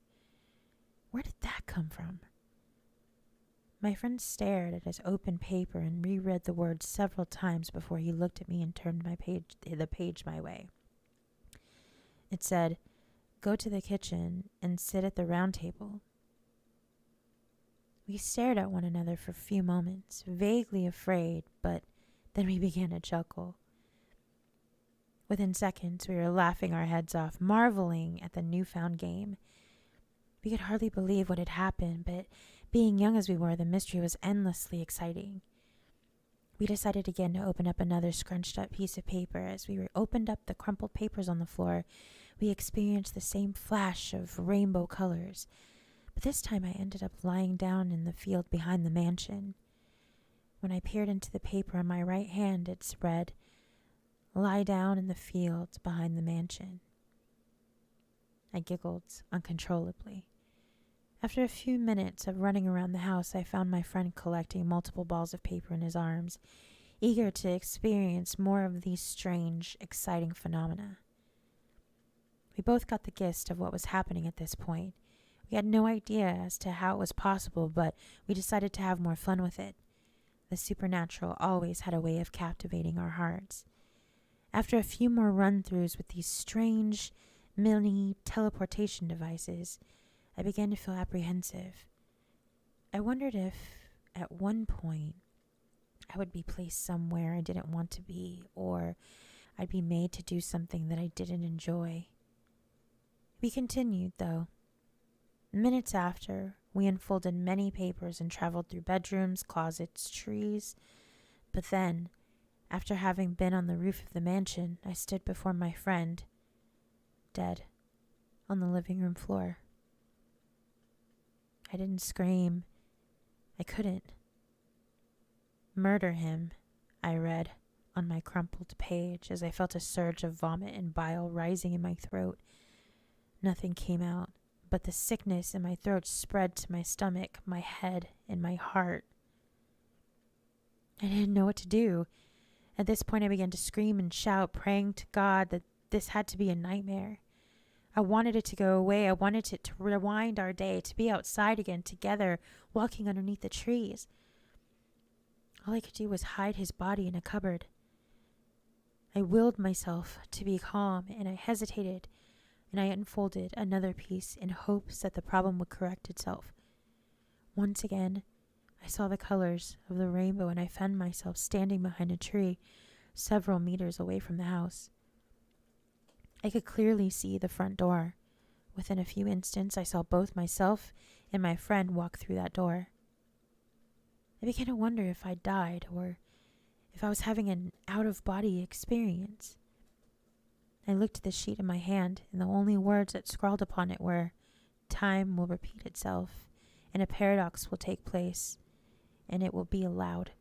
Where did that come from? My friend stared at his open paper and reread the words several times before he looked at me and turned the page my way. It said, "Go to the kitchen and sit at the round table." We stared at one another for a few moments, vaguely afraid, but then we began to chuckle. Within seconds, we were laughing our heads off, marveling at the newfound game. We could hardly believe what had happened, but being young as we were, the mystery was endlessly exciting. We decided again to open up another scrunched up piece of paper. As we opened up the crumpled papers on the floor, we experienced the same flash of rainbow colors. But this time I ended up lying down in the field behind the mansion. When I peered into the paper in my right hand, it read, "Lie down in the field behind the mansion." I giggled uncontrollably. After a few minutes of running around the house, I found my friend collecting multiple balls of paper in his arms, eager to experience more of these strange, exciting phenomena. We both got the gist of what was happening at this point. We had no idea as to how it was possible, but we decided to have more fun with it. The supernatural always had a way of captivating our hearts. After a few more run-throughs with these strange, mini teleportation devices, I began to feel apprehensive. I wondered if, at one point, I would be placed somewhere I didn't want to be, or I'd be made to do something that I didn't enjoy. We continued, though. Minutes after, we unfolded many papers and traveled through bedrooms, closets, trees. But then, after having been on the roof of the mansion, I stood before my friend, dead, on the living room floor. I didn't scream. I couldn't. "Murder him," I read on my crumpled page as I felt a surge of vomit and bile rising in my throat. Nothing came out, but the sickness in my throat spread to my stomach, my head, and my heart. I didn't know what to do. At this point, I began to scream and shout, praying to God that this had to be a nightmare. I wanted it to go away. I wanted it to rewind our day, to be outside again together, walking underneath the trees. All I could do was hide his body in a cupboard. I willed myself to be calm, and I hesitated, and I unfolded another piece in hopes that the problem would correct itself. Once again, I saw the colors of the rainbow, and I found myself standing behind a tree several meters away from the house. I could clearly see the front door. Within a few instants, I saw both myself and my friend walk through that door. I began to wonder if I died or if I was having an out-of-body experience. I looked at the sheet in my hand, and the only words that scrawled upon it were, "Time will repeat itself, and a paradox will take place, and it will be allowed."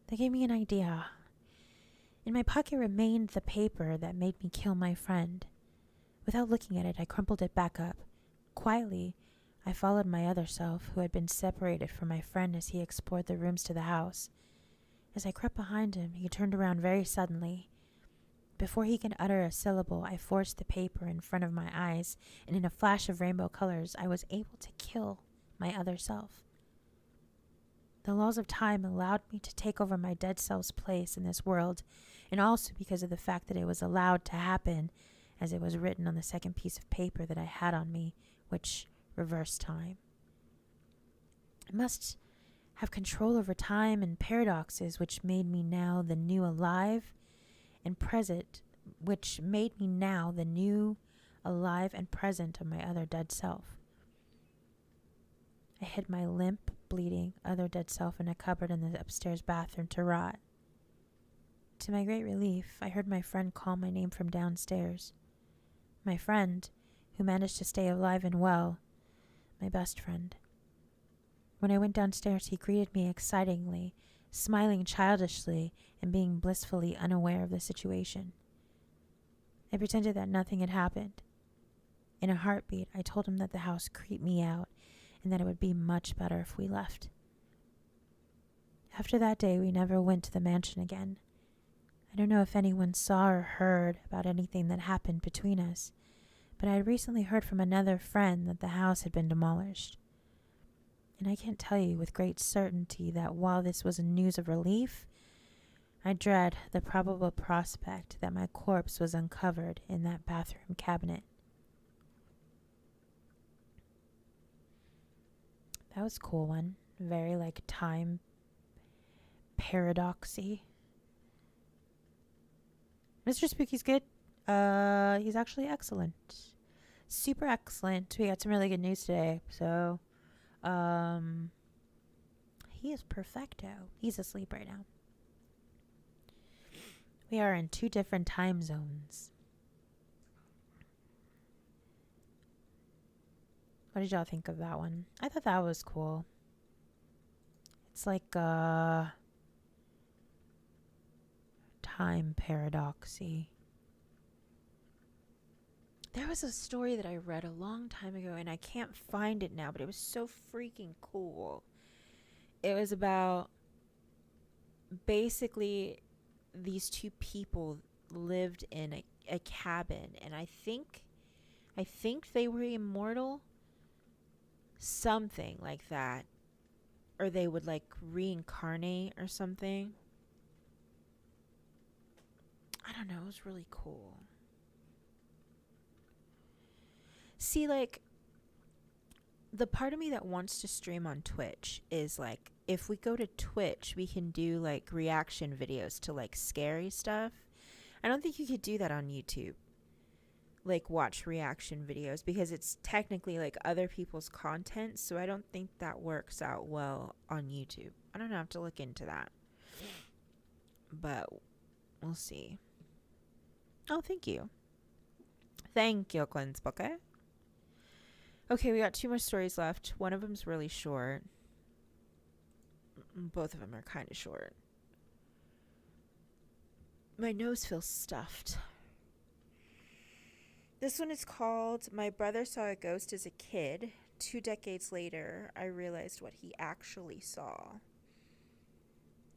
That gave me an idea. In my pocket remained the paper that made me kill my friend. Without looking at it, I crumpled it back up. Quietly, I followed my other self, who had been separated from my friend as he explored the rooms to the house. As I crept behind him, he turned around very suddenly. Before he could utter a syllable, I forced the paper in front of my eyes, and in a flash of rainbow colors, I was able to kill my other self. The laws of time allowed me to take over my dead self's place in this world, and also because of the fact that it was allowed to happen, as it was written on the second piece of paper that I had on me, which reversed time. I must have control over time and paradoxes, which made me now the new alive and present, which made me now the new alive and present of my other dead self. I hid my limp, bleeding, other dead self in a cupboard in the upstairs bathroom to rot. To my great relief, I heard my friend call my name from downstairs. My friend, who managed to stay alive and well, my best friend. When I went downstairs, he greeted me excitingly, smiling childishly and being blissfully unaware of the situation. I pretended that nothing had happened. In a heartbeat, I told him that the house creeped me out and that it would be much better if we left. After that day, we never went to the mansion again. I don't know if anyone saw or heard about anything that happened between us, but I had recently heard from another friend that the house had been demolished. And I can't tell you with great certainty that while this was a news of relief, I dread the probable prospect that my corpse was uncovered in that bathroom cabinet. That was a cool one. Very time paradoxy. Mr. Spooky's good. He's actually excellent. Super excellent. We got some really good news today. So, he is perfecto. He's asleep right now. We are in 2 different time zones. What did y'all think of that one? I thought that was cool. It's like time paradoxy. There was a story that I read a long time ago, and I can't find it now, but it was so freaking cool. It was about basically these 2 people lived in a cabin, and I think they were immortal, something like that, or they would reincarnate or something. I don't know, it was really cool. See, the part of me that wants to stream on Twitch is if we go to Twitch, we can do reaction videos to scary stuff. I don't think you could do that on YouTube. Watch reaction videos, because it's technically other people's content, so I don't think that works out well on YouTube. I don't know, I have to look into that. But we'll see. Oh, thank you. Thank you, Quinspoke. Okay, we got 2 more stories left. One of them's really short. Both of them are kind of short. My nose feels stuffed. This one is called "My Brother Saw a Ghost as a Kid. 2 decades later, I realized what he actually saw."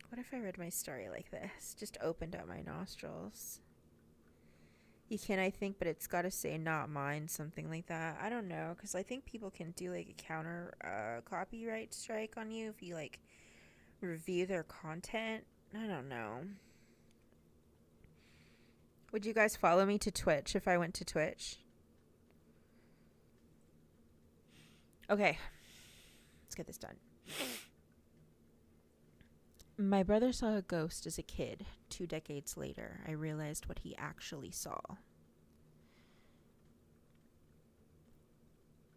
What if I read my story like this? Just opened up my nostrils. You can, I think, but it's got to say "not mine," something like that. I don't know, because I think people can do a counter copyright strike on you if you review their content. I don't know. Would you guys follow me to Twitch if I went to Twitch? Okay, let's get this done. My brother saw a ghost as a kid. 2 decades later, I realized what he actually saw.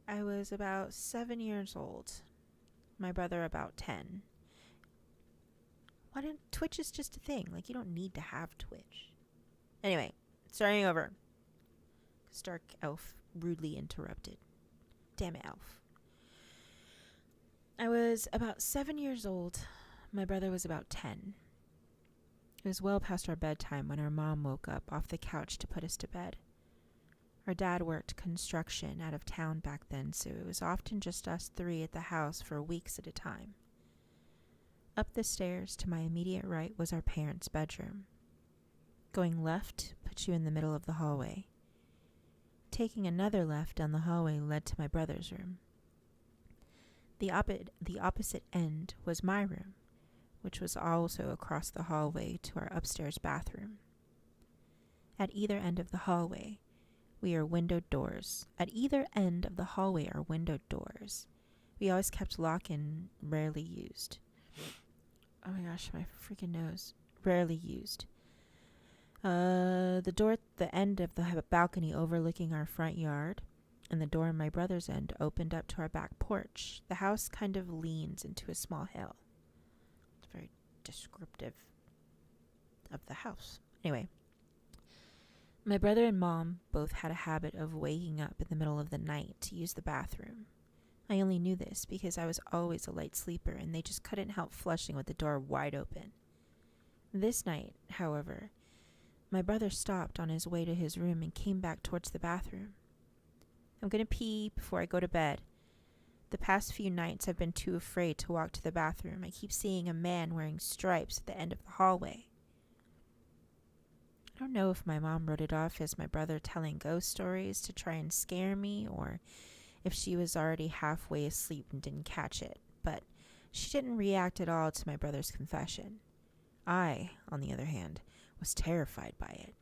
I was about 7 years old. My brother about 10. Twitch is just a thing. You don't need to have Twitch. Anyway, starting over. Stark Elf rudely interrupted. Damn it, Elf. I was about 7 years old. My brother was about 10. It was well past our bedtime when our mom woke up off the couch to put us to bed. Our dad worked construction out of town back then, so it was often just us 3 at the house for weeks at a time. Up the stairs to my immediate right was our parents' bedroom. Going left put you in the middle of the hallway. Taking another left down the hallway led to my brother's room. The opposite end was my room, which was also across the hallway to our upstairs bathroom. At either end of the hallway, are windowed doors. We always kept locked and rarely used. Oh my gosh, my freaking nose. Rarely used. The door at the end of the balcony overlooking our front yard, and the door on my brother's end opened up to our back porch. The house kind of leans into a small hill. It's very descriptive of the house. Anyway, my brother and mom both had a habit of waking up in the middle of the night to use the bathroom. I only knew this because I was always a light sleeper and they just couldn't help flushing with the door wide open. This night, however, my brother stopped on his way to his room and came back towards the bathroom. "I'm going to pee before I go to bed. The past few nights I've been too afraid to walk to the bathroom. I keep seeing a man wearing stripes at the end of the hallway." don't know if my mom wrote it off as my brother telling ghost stories to try and scare me, or if she was already halfway asleep and didn't catch it, but she didn't react at all to my brother's confession. I, on the other hand, was terrified by it.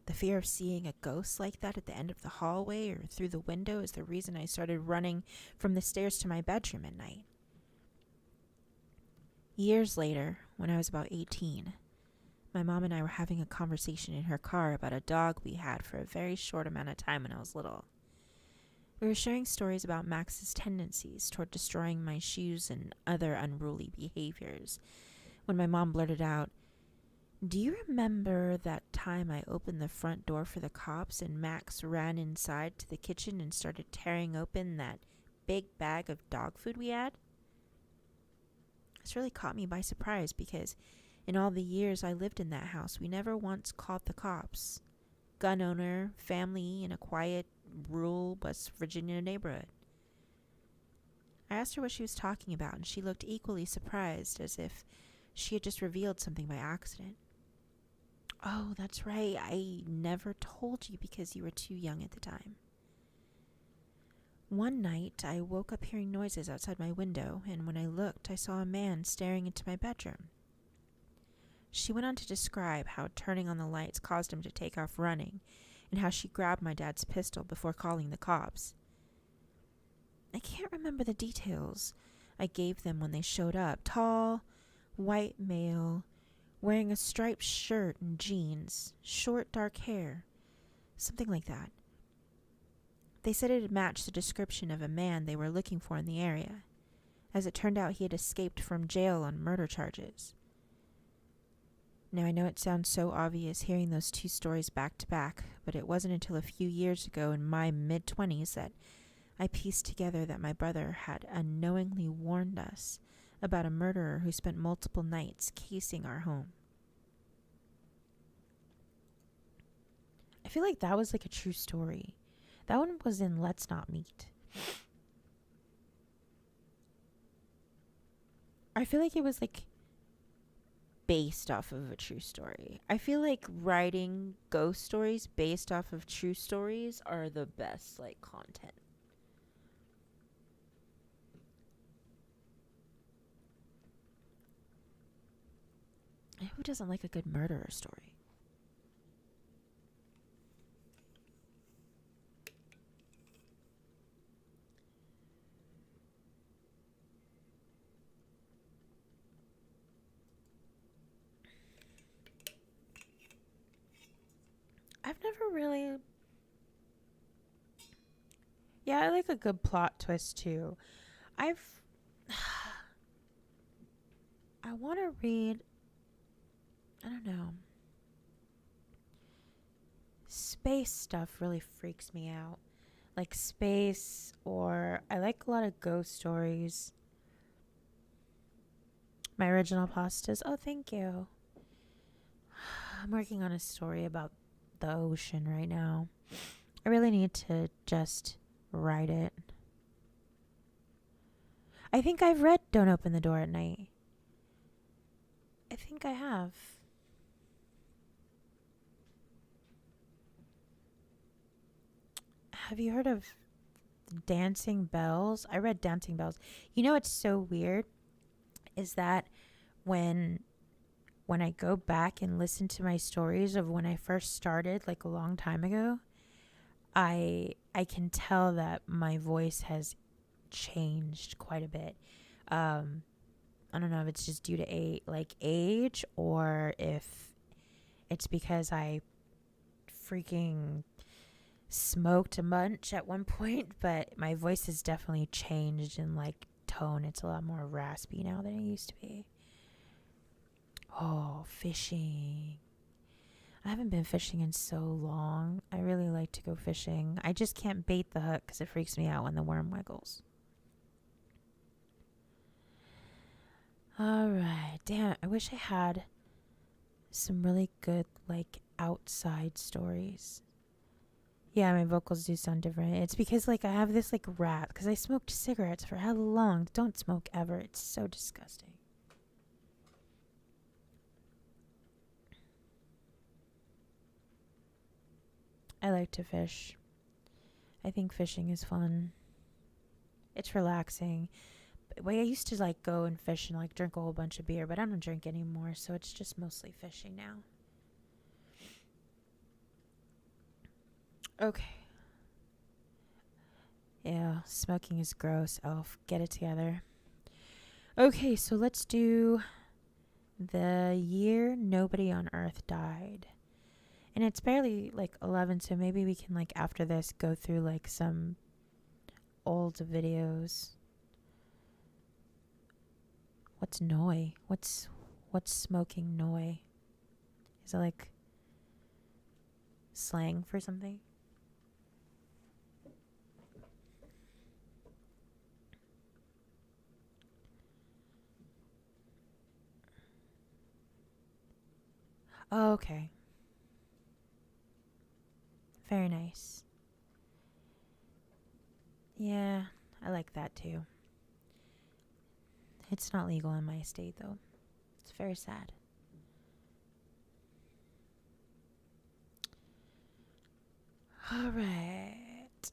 The fear of seeing a ghost like that at the end of the hallway or through the window is the reason I started running from the stairs to my bedroom at night. Years later, when I was about 18, my mom and I were having a conversation in her car about a dog we had for a very short amount of time when I was little. We were sharing stories about Max's tendencies toward destroying my shoes and other unruly behaviors when my mom blurted out, "Do you remember that time I opened the front door for the cops and Max ran inside to the kitchen and started tearing open that big bag of dog food we had?" This really caught me by surprise because in all the years I lived in that house, we never once called the cops. Gun owner, family in a quiet, rural West Virginia neighborhood. I asked her what she was talking about, and she looked equally surprised, as if she had just revealed something by accident. "Oh, that's right. I never told you because you were too young at the time." One night, I woke up hearing noises outside my window, and when I looked, I saw a man staring into my bedroom. She went on to describe how turning on the lights caused him to take off running, and how she grabbed my dad's pistol before calling the cops. I can't remember the details I gave them when they showed up. Tall, white male, wearing a striped shirt and jeans, short dark hair, something like that. They said it had matched the description of a man they were looking for in the area. As it turned out, he had escaped from jail on murder charges. Now, I know it sounds so obvious hearing those two stories back to back, but it wasn't until a few years ago in my mid-20s that I pieced together that my brother had unknowingly warned us about a murderer who spent multiple nights casing our home. I feel like that was like a true story. That one was in Let's Not Meet. I feel like it was like based off of a true story. I feel like writing ghost stories based off of true stories are the best like content. And who doesn't like a good murderer story? I've never really... Yeah, I like a good plot twist too. I want to read... I don't know. Space stuff really freaks me out. Like space, or I like a lot of ghost stories. My original pastas. Oh, thank you. I'm working on a story about the ocean right now. I really need to just write it. I think I've read Don't Open the Door at Night. I think I have. Have you heard of Dancing Bells? I read Dancing Bells. You know what's so weird is that when I go back and listen to my stories of when I first started, like a long time ago, I can tell that my voice has changed quite a bit. I don't know if it's just due to age, or if it's because I freaking smoked a bunch at one point, but my voice has definitely changed in like tone. It's a lot more raspy now than it used to be. Oh, fishing. I haven't been fishing in so long. I really like to go fishing. I just can't bait the hook because it freaks me out when the worm wiggles. Alright, damn, I wish I had some really good, like, outside stories. Yeah, my vocals do sound different. It's because, like, I have this, like, rap, because I smoked cigarettes for how long? Don't smoke ever. It's so disgusting. I like to fish. I think fishing is fun. It's relaxing. Well, I used to like go and fish and like drink a whole bunch of beer, but I don't drink anymore, so it's just mostly fishing now. Okay. Yeah, smoking is gross. Elf, get it together. Okay, so let's do the year nobody on Earth died. And it's barely like 11, so maybe we can like after this go through like some old videos. What's noi? What's smoking noi? Is it like slang for something? Oh, okay. Very nice. Yeah, I like that too. It's not legal in my state though. It's very sad. All right.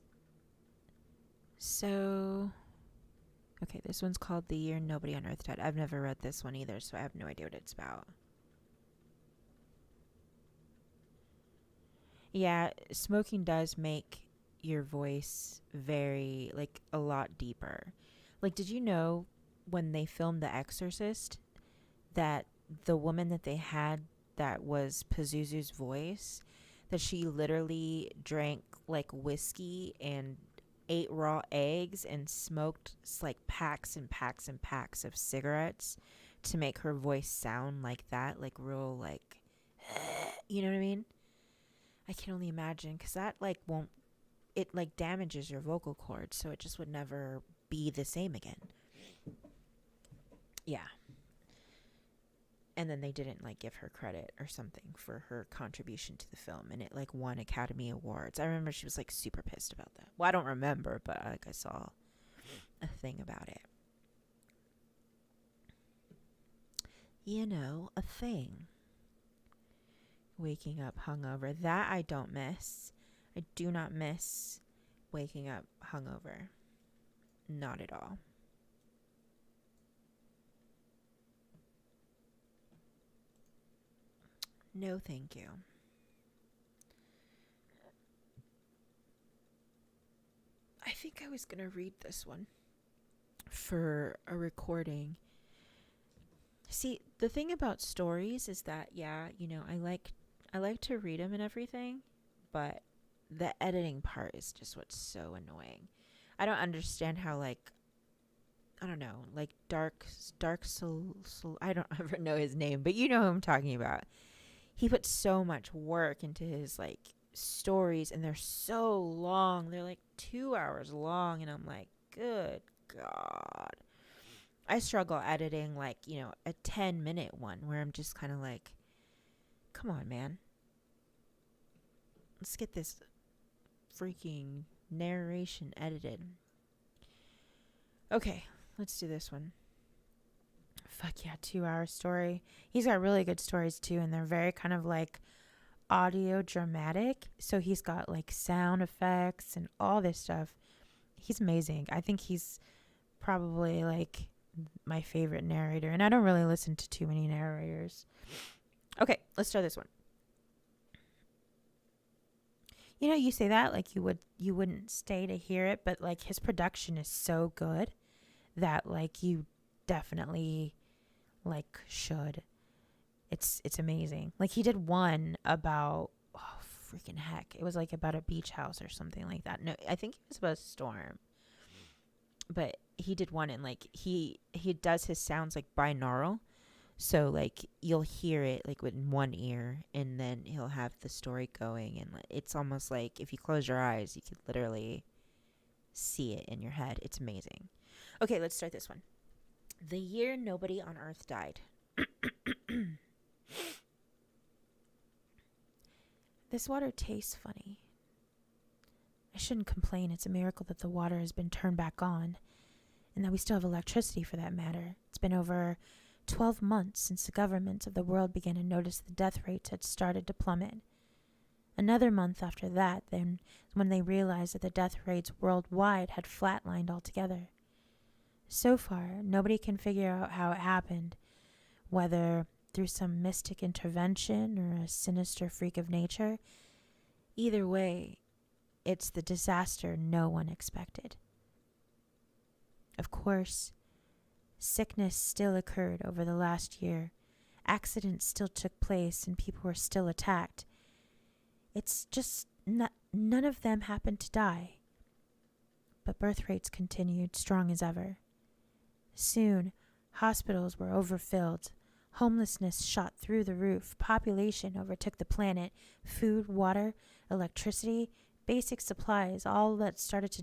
So, okay, this one's called The Year Nobody on Earth Died. I've never read this one either, so I have no idea what it's about. Yeah, smoking does make your voice very, like, a lot deeper. Like, did you know when they filmed The Exorcist that the woman that they had that was Pazuzu's voice, that she literally drank, like, whiskey and ate raw eggs and smoked, like, packs and packs and packs of cigarettes to make her voice sound like that, like, real, like, you know what I mean? I can only imagine because that like won't it like damages your vocal cords, so it just would never be the same again. Yeah. And then they didn't like give her credit or something for her contribution to the film, and it like won Academy Awards. I remember she was like super pissed about that. Well, I don't remember, but like I saw a thing about it. You know, a thing. Waking up hungover. That I don't miss. I do not miss waking up hungover. Not at all. No, thank you. I think I was going to read this one for a recording. See, the thing about stories is that, yeah, you know, I like to read them and everything, but the editing part is just what's so annoying. I don't understand how, like, I don't know, like Dark Soul, I don't ever know his name, but you know who I'm talking about. He puts so much work into his like stories, and they're so long. They're like 2 hours long, and I'm like, good God. I struggle editing like, you know, a 10-minute one where I'm just kind of like, come on, man. Let's get this freaking narration edited. Okay, let's do this one. Fuck yeah, 2 hour story. He's got really good stories too, and they're very kind of like audio dramatic. So he's got like sound effects and all this stuff. He's amazing. I think he's probably like my favorite narrator, and I don't really listen to too many narrators. Okay, let's start this one. You know, you say that like you wouldn't stay to hear it, but like his production is so good that like you definitely like should. It's amazing. Like he did one about freaking heck. It was like about a beach house or something like that. No, I think it was about a storm. But he did one, and like he does his sounds like binaural. So like you'll hear it like with one ear, and then he'll have the story going, and it's almost like if you close your eyes, you could literally see it in your head. It's amazing. Okay, let's start this one. The year nobody on Earth died. This water tastes funny. I shouldn't complain. It's a miracle that the water has been turned back on, and that we still have electricity for that matter. It's been over 12 months since the governments of the world began to notice the death rates had started to plummet. Another month after that, then, when they realized that the death rates worldwide had flatlined altogether. So far, nobody can figure out how it happened, whether through some mystic intervention or a sinister freak of nature. Either way, it's the disaster no one expected. Of course, sickness still occurred over the last year. Accidents still took place and people were still attacked. It's just none of them happened to die. But birth rates continued strong as ever. Soon, hospitals were overfilled. Homelessness shot through the roof. Population overtook the planet. Food, water, electricity, basic supplies, all that started to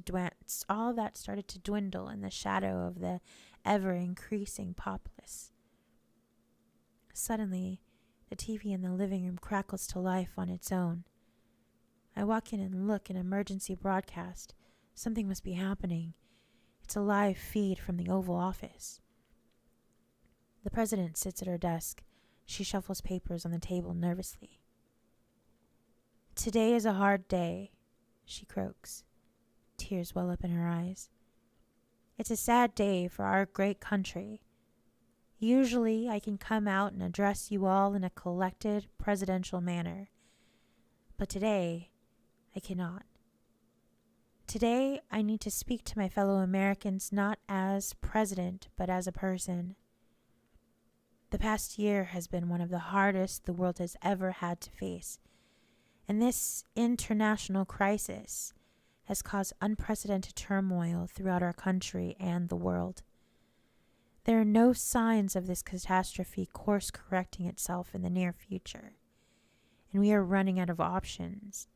dwindle in the shadow of the ever-increasing populace. Suddenly, the TV in the living room crackles to life on its own. I walk in and look, an emergency broadcast. Something must be happening. It's a live feed from the Oval Office. The president sits at her desk. She shuffles papers on the table nervously. "Today is a hard day," she croaks. Tears well up in her eyes. "It's a sad day for our great country. Usually I can come out and address you all in a collected presidential manner. But today, I cannot. Today, I need to speak to my fellow Americans not as president, but as a person. The past year has been one of the hardest the world has ever had to face, and this international crisis has caused unprecedented turmoil throughout our country and the world. There are no signs of this catastrophe course correcting itself in the near future, and we are running out of options.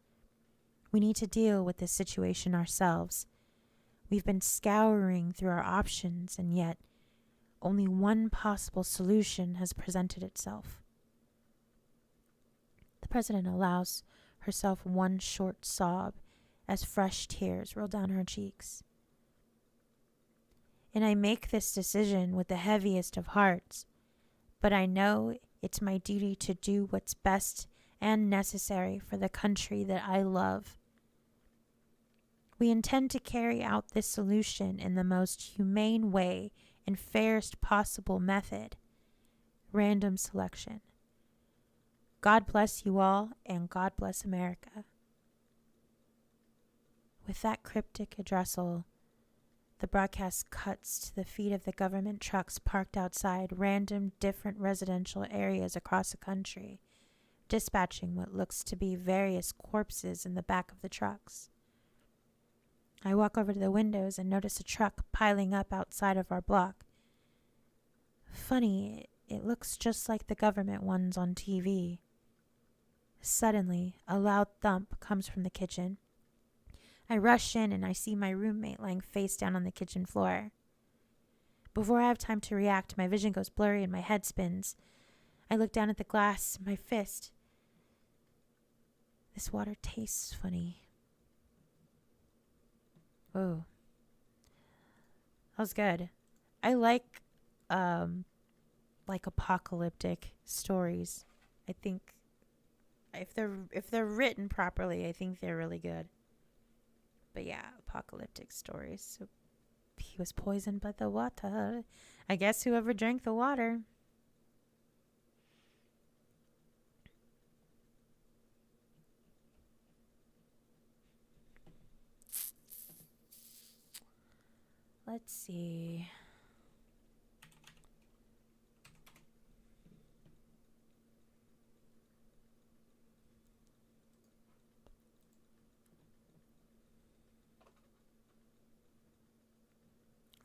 We need to deal with this situation ourselves. We've been scouring through our options, and yet only one possible solution has presented itself." The president allows herself one short sob as fresh tears roll down her cheeks. "And I make this decision with the heaviest of hearts, but I know it's my duty to do what's best and necessary for the country that I love. We intend to carry out this solution in the most humane way and fairest possible method. Random selection. God bless you all, and God bless America." With that cryptic addressal, the broadcast cuts to the feet of the government trucks parked outside random different residential areas across the country, dispatching what looks to be various corpses in the back of the trucks. I walk over to the windows and notice a truck piling up outside of our block. Funny, it looks just like the government ones on TV. Suddenly, a loud thump comes from the kitchen. I rush in and I see my roommate lying face down on the kitchen floor. Before I have time to react, my vision goes blurry and my head spins. I look down at the glass, my fist. This water tastes funny. Oh, that was good. I like apocalyptic stories. I think if they're written properly, I think they're really good. But yeah, apocalyptic stories. So he was poisoned by the water. I guess whoever drank the water. Let's see.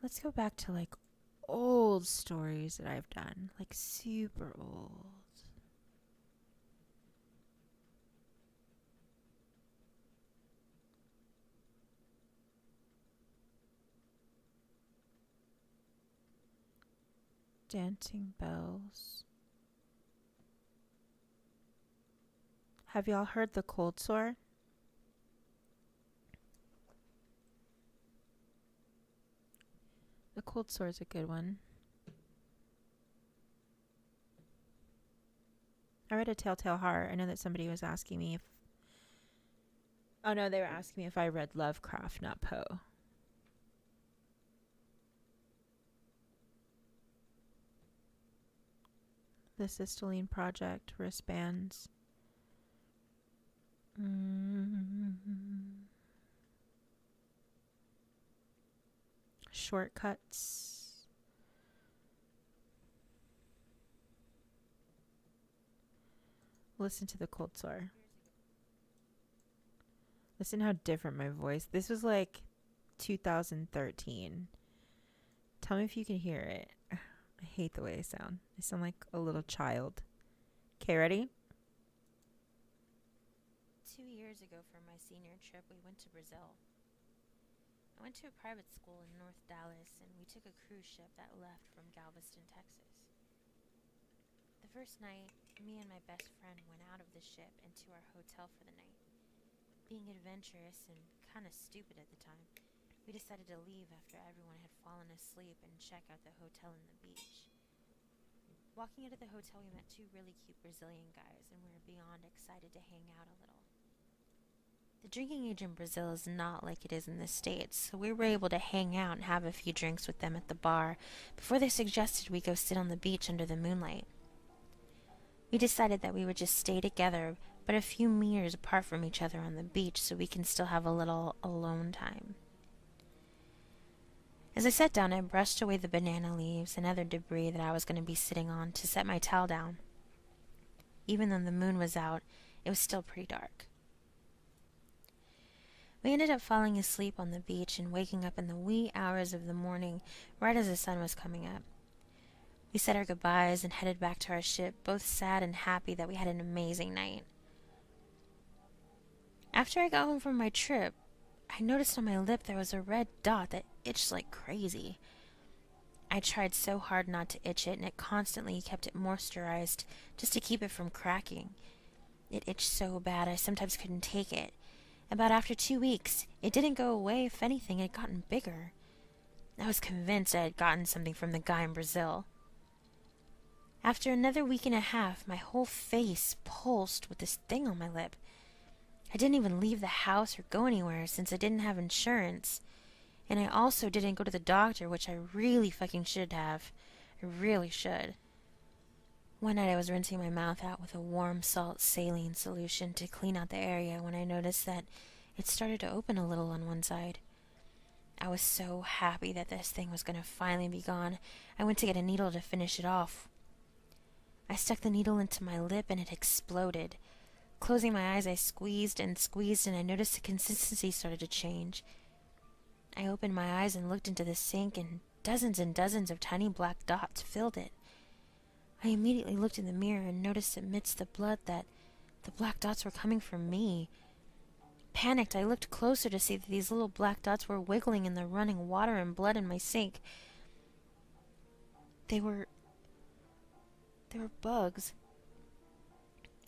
Let's go back to like old stories that I've done, like super old. Dancing bells. Have y'all heard the cold sore? The cold sore is a good one. I read a Telltale Heart. I know that somebody was asking me if Oh no, they were asking me if I read Lovecraft, not Poe. The Cysteline Project wristbands. Shortcuts. Listen to the cold sore. Listen how different my voice. This was like 2013. Tell me if you can hear it. I hate the way I sound. I sound like a little child. Okay, ready? 2 years ago for my senior trip, we went to Brazil. I went to a private school in North Dallas, and we took a cruise ship that left from Galveston, Texas. The first night, me and my best friend went out of the ship and to our hotel for the night. Being adventurous and kind of stupid at the time, we decided to leave after everyone had fallen asleep and check out the hotel and the beach. Walking out of the hotel, we met 2 really cute Brazilian guys, and we were beyond excited to hang out a little. The drinking age in Brazil is not like it is in the States, so we were able to hang out and have a few drinks with them at the bar before they suggested we go sit on the beach under the moonlight. We decided that we would just stay together, but a few meters apart from each other on the beach so we can still have a little alone time. As I sat down, I brushed away the banana leaves and other debris that I was going to be sitting on to set my towel down. Even though the moon was out, it was still pretty dark. We ended up falling asleep on the beach and waking up in the wee hours of the morning, right as the sun was coming up. We said our goodbyes and headed back to our ship, both sad and happy that we had an amazing night. After I got home from my trip, I noticed on my lip there was a red dot that itched like crazy. I tried so hard not to itch it, and it constantly kept it moisturized just to keep it from cracking. It itched so bad I sometimes couldn't take it. About after 2 weeks, it didn't go away. If anything, it had gotten bigger. I was convinced I had gotten something from the guy in Brazil. After another week and a half, my whole face pulsed with this thing on my lip. I didn't even leave the house or go anywhere since I didn't have insurance. And I also didn't go to the doctor, which I really fucking should have. I really should. One night I was rinsing my mouth out with a warm salt saline solution to clean out the area when I noticed that it started to open a little on one side. I was so happy that this thing was going to finally be gone. I went to get a needle to finish it off. I stuck the needle into my lip and it exploded. Closing my eyes, I squeezed and I noticed the consistency started to change. I opened my eyes and looked into the sink, and dozens of tiny black dots filled it. I immediately looked in the mirror and noticed amidst the blood that the black dots were coming from me. Panicked, I looked closer to see that these little black dots were wiggling in the running water and blood in my sink. They were bugs.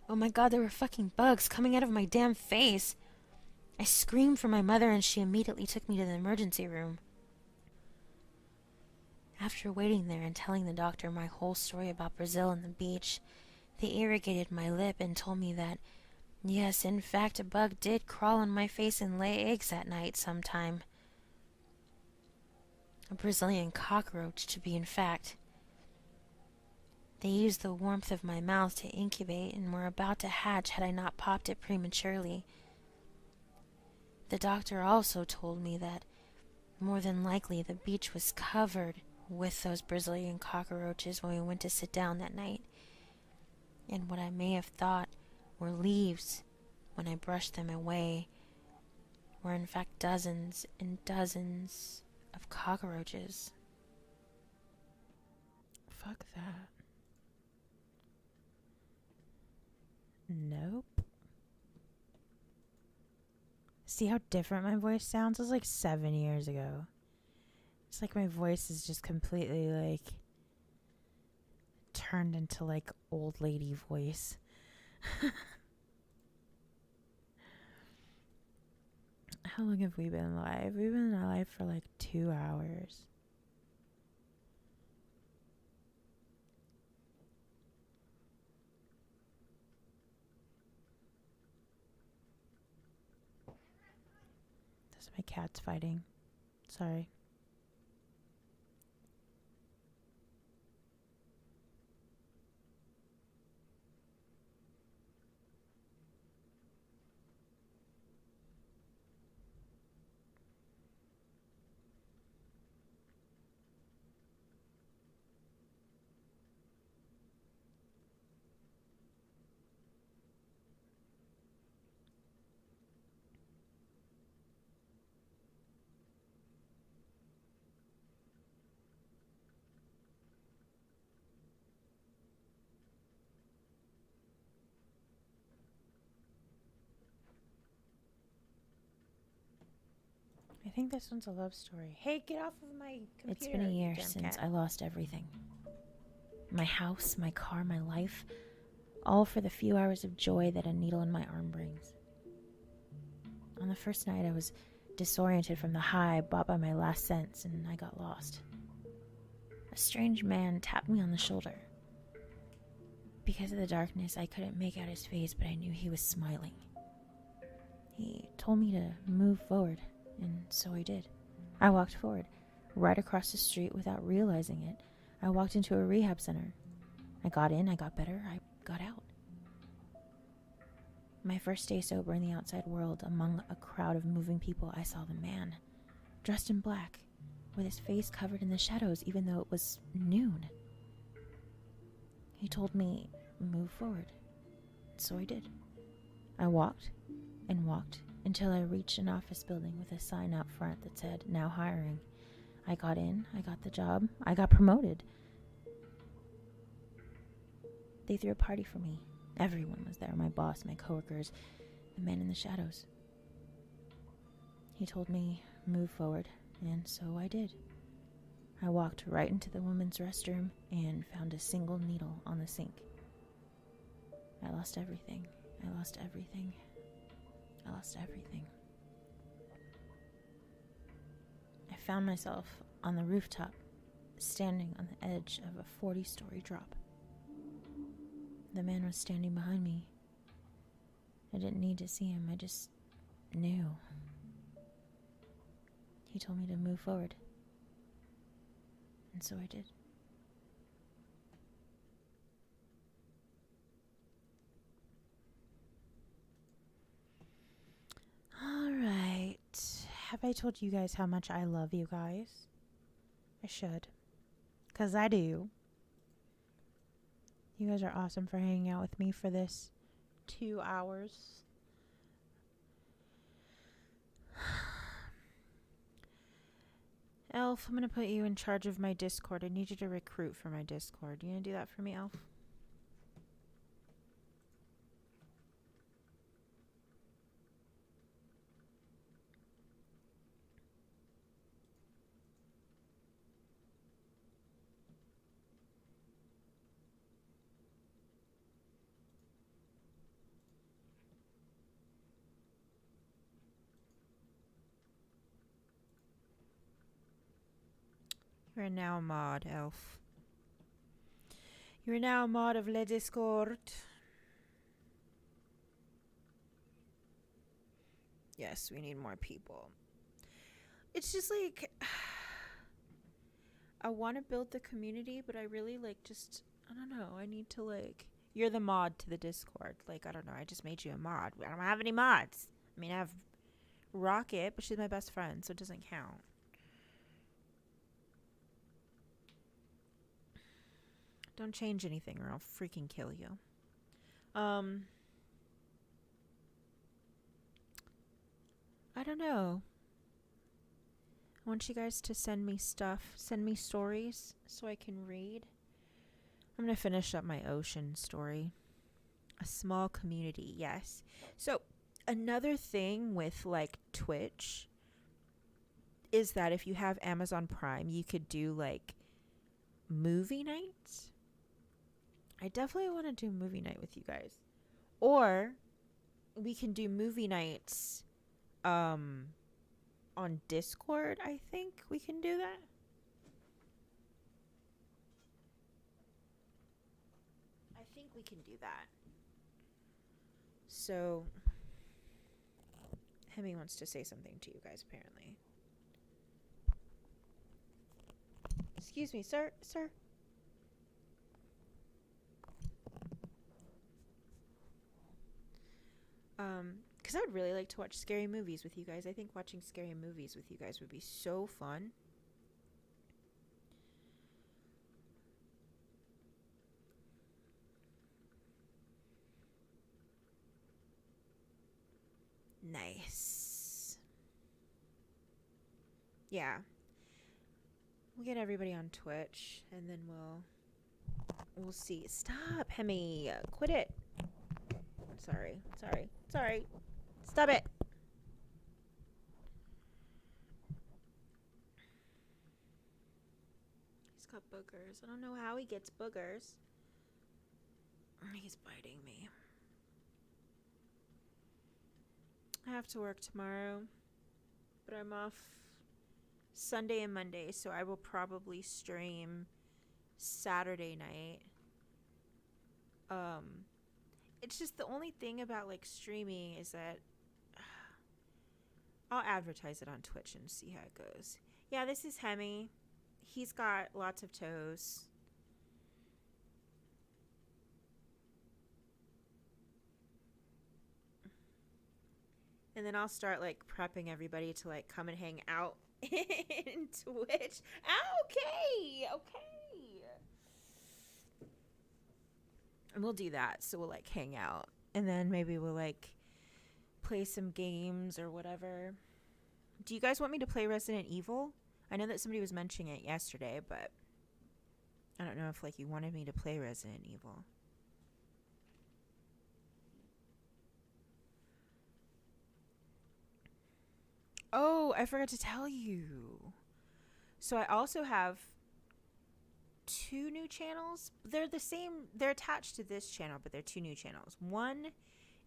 Oh my god, there were fucking bugs coming out of my damn face. I screamed for my mother and she immediately took me to the emergency room. After waiting there and telling the doctor my whole story about Brazil and the beach, they irrigated my lip and told me that, yes, in fact, a bug did crawl on my face and lay eggs at night sometime. A Brazilian cockroach, to be in fact. They used the warmth of my mouth to incubate and were about to hatch had I not popped it prematurely. The doctor also told me that more than likely the beach was covered with those Brazilian cockroaches when we went to sit down that night, and what I may have thought were leaves when I brushed them away were in fact dozens and dozens of cockroaches. Fuck that. Nope. See how different my voice sounds? It was like 7 years ago. It's like my voice is just completely like turned into like old lady voice. How long have we been live? We've been live for like 2 hours. My cat's fighting. Sorry. I think this one's a love story. Hey, get off of my computer. It's been a year you damn since cat. I lost everything. My house, my car, my life. All for the few hours of joy that a needle in my arm brings. On the first night, I was disoriented from the high bought by my last cents, and I got lost. A strange man tapped me on the shoulder. Because of the darkness, I couldn't make out his face, but I knew he was smiling. He told me to move forward, and so I did. I walked forward, right across the street without realizing it. I walked into a rehab center. I got in, I got better, I got out. My first day sober in the outside world, among a crowd of moving people, I saw the man, dressed in black, with his face covered in the shadows, even though it was noon. He told me, move forward. So I did. I walked and walked until I reached an office building with a sign out front that said, now hiring. I got in, I got the job, I got promoted. They threw a party for me. Everyone was there, my boss, my coworkers, the man in the shadows. He told me, move forward, and so I did. I walked right into the women's restroom and found a single needle on the sink. I lost everything. I lost everything. I lost everything. I found myself on the rooftop, standing on the edge of a 40-story drop. The man was standing behind me. I didn't need to see him, I just knew. He told me to move forward. And so I did. All right. Have I told you guys how much I love you guys? I should. Because I do. You guys are awesome for hanging out with me for this 2 hours. Elf, I'm going to put you in charge of my Discord. I need you to recruit for my Discord. You going to do that for me, Elf? You are now a mod, Elf. You are now a mod of Le Discord. Yes, we need more people. It's just like I want to build the community, but I really just I don't know. I need to you're the mod to the Discord. I don't know. I just made you a mod. I don't have any mods. I mean, I have Rocket, but she's my best friend, so it doesn't count. Don't change anything or I'll freaking kill you. I don't know. I want you guys to send me stuff. Send me stories so I can read. I'm going to finish up my ocean story. A small community, yes. So, another thing with Twitch is that if you have Amazon Prime, you could do movie nights. I definitely want to do movie night with you guys. Or we can do movie nights on Discord. I think we can do that. I think we can do that. So Hemi wants to say something to you guys, apparently. Excuse me, sir. Because I would really like to watch scary movies with you guys. I think watching scary movies with you guys would be so fun. Nice. Yeah. We'll get everybody on Twitch, and then we'll see. Stop, Hemi. Quit it. Sorry. Stop it. He's got boogers. I don't know how he gets boogers. He's biting me. I have to work tomorrow, but I'm off Sunday and Monday, so I will probably stream Saturday night. It's just the only thing about like streaming is that I'll advertise it on Twitch and see how it goes. Yeah, this is Hemi. He's got lots of toes. And then I'll start like prepping everybody to like come and hang out in Twitch. Okay. And we'll do that. So we'll like hang out. And then maybe we'll like play some games or whatever. Do you guys want me to play Resident Evil? I know that somebody was mentioning it yesterday, but I don't know if like you wanted me to play Resident Evil. Oh, I forgot to tell you. So I also have 2 new channels. They're the same. They're attached to this channel, but they're 2 new channels. One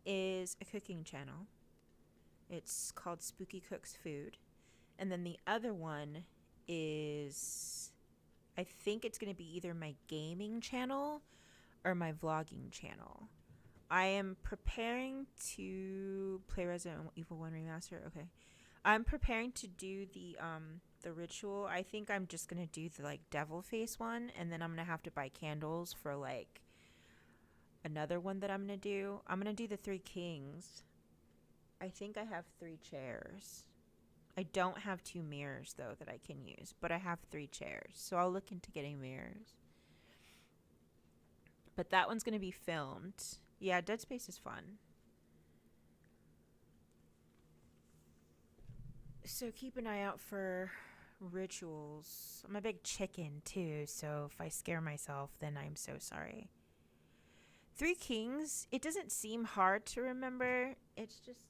is a cooking channel. It's called Spooky Cooks Food. And then the other one is, I think it's going to be either my gaming channel or my vlogging channel. I am preparing to play Resident Evil 1 Remaster. Okay. I'm preparing to do the ritual. I think I'm just gonna do the like devil face one, and then I'm gonna have to buy candles for like another one that I'm gonna do. I'm gonna do the 3 kings. I think I have 3 chairs. I don't have 2 mirrors though that I can use, but I have 3 chairs, so I'll look into getting mirrors. But that one's gonna be filmed. Yeah, Dead Space is fun. So keep an eye out for rituals. I'm a big chicken too, so if I scare myself, then I'm so sorry. 3 kings, it doesn't seem hard to remember. It's just,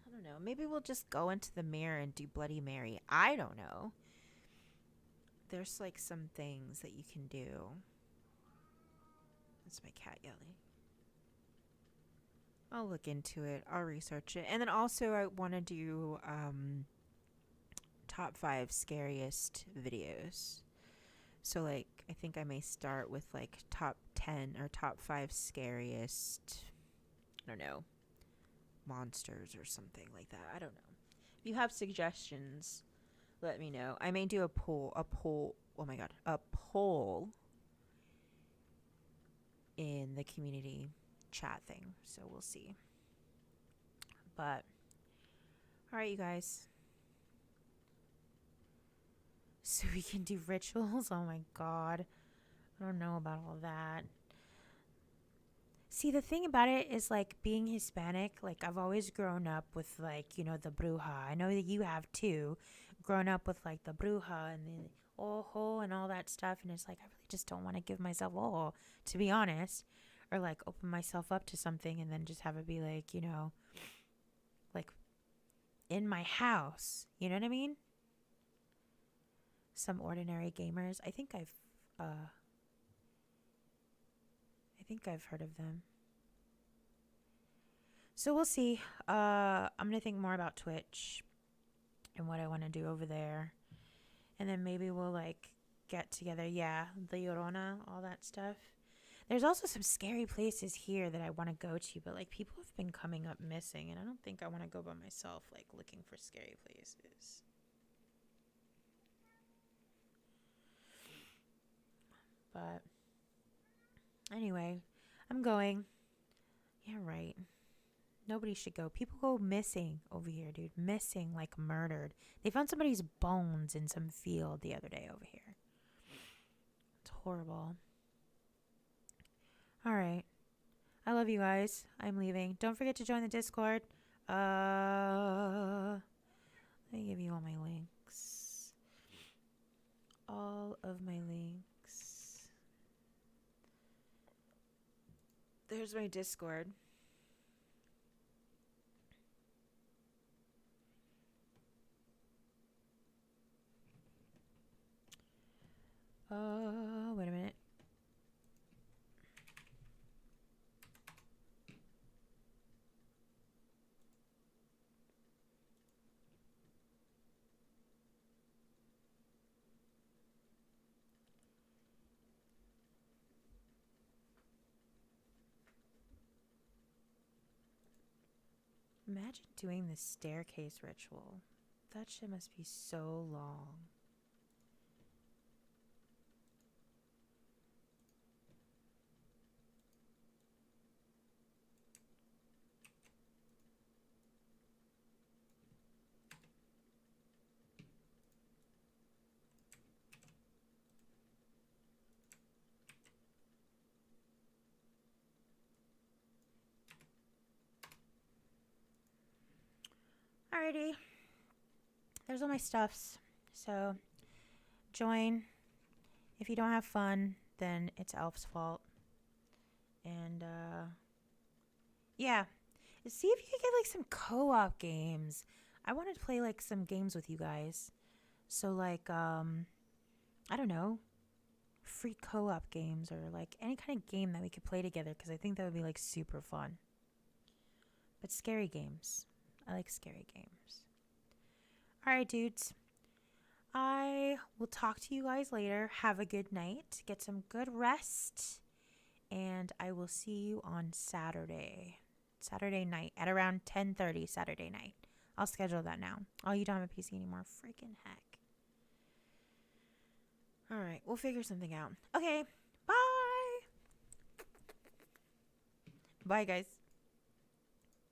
I don't know. Maybe we'll just go into the mirror and do Bloody Mary. I don't know. There's like some things that you can do. That's my cat yelling. I'll look into it. I'll research it. And then also I want to do top 5 scariest videos. So like I think I may start with like top 10 or top 5 scariest, I don't know, monsters or something like that. I don't know. If you have suggestions, let me know. I may do a poll, oh my god, a poll in the community chat thing. So we'll see. But all right, you guys. So we can do rituals? Oh my god. I don't know about all that. See, the thing about it is like being Hispanic, like I've always grown up with like, you know, the bruja. I know that you have too. Grown up with like the bruja and the ojo and all that stuff. And it's like, I really just don't want to give myself ojo, to be honest. Or like open myself up to something and then just have it be like, you know, like in my house. You know what I mean? Some ordinary gamers. I think I've heard of them. So we'll see. I'm gonna think more about Twitch and what I want to do over there, and then maybe we'll like get together. Yeah, the Llorona, all that stuff. There's also some scary places here that I want to go to, but like people have been coming up missing, and I don't think I want to go by myself, like looking for scary places. But anyway, I'm going. Yeah, right. Nobody should go. People go missing over here, dude. Missing, like murdered. They found somebody's bones in some field the other day over here. It's horrible. All right. I love you guys. I'm leaving. Don't forget to join the Discord. Let me give you all my links. All of my links. There's my Discord. Wait a minute. Imagine doing the staircase ritual. That shit must be so long. Alrighty. There's all my stuffs. So join. If you don't have fun, then it's Elf's fault. And yeah. See if you can get like some co-op games. I wanted to play like some games with you guys. So like I don't know, free co-op games or like any kind of game that we could play together, because I think that would be like super fun. But scary games. I like scary games. All right, dudes. I will talk to you guys later. Have a good night. Get some good rest. And I will see you on Saturday. Saturday night at around 10:30 Saturday night. I'll schedule that now. Oh, you don't have a PC anymore. Freaking heck. All right. We'll figure something out. Okay. Bye. Bye, guys.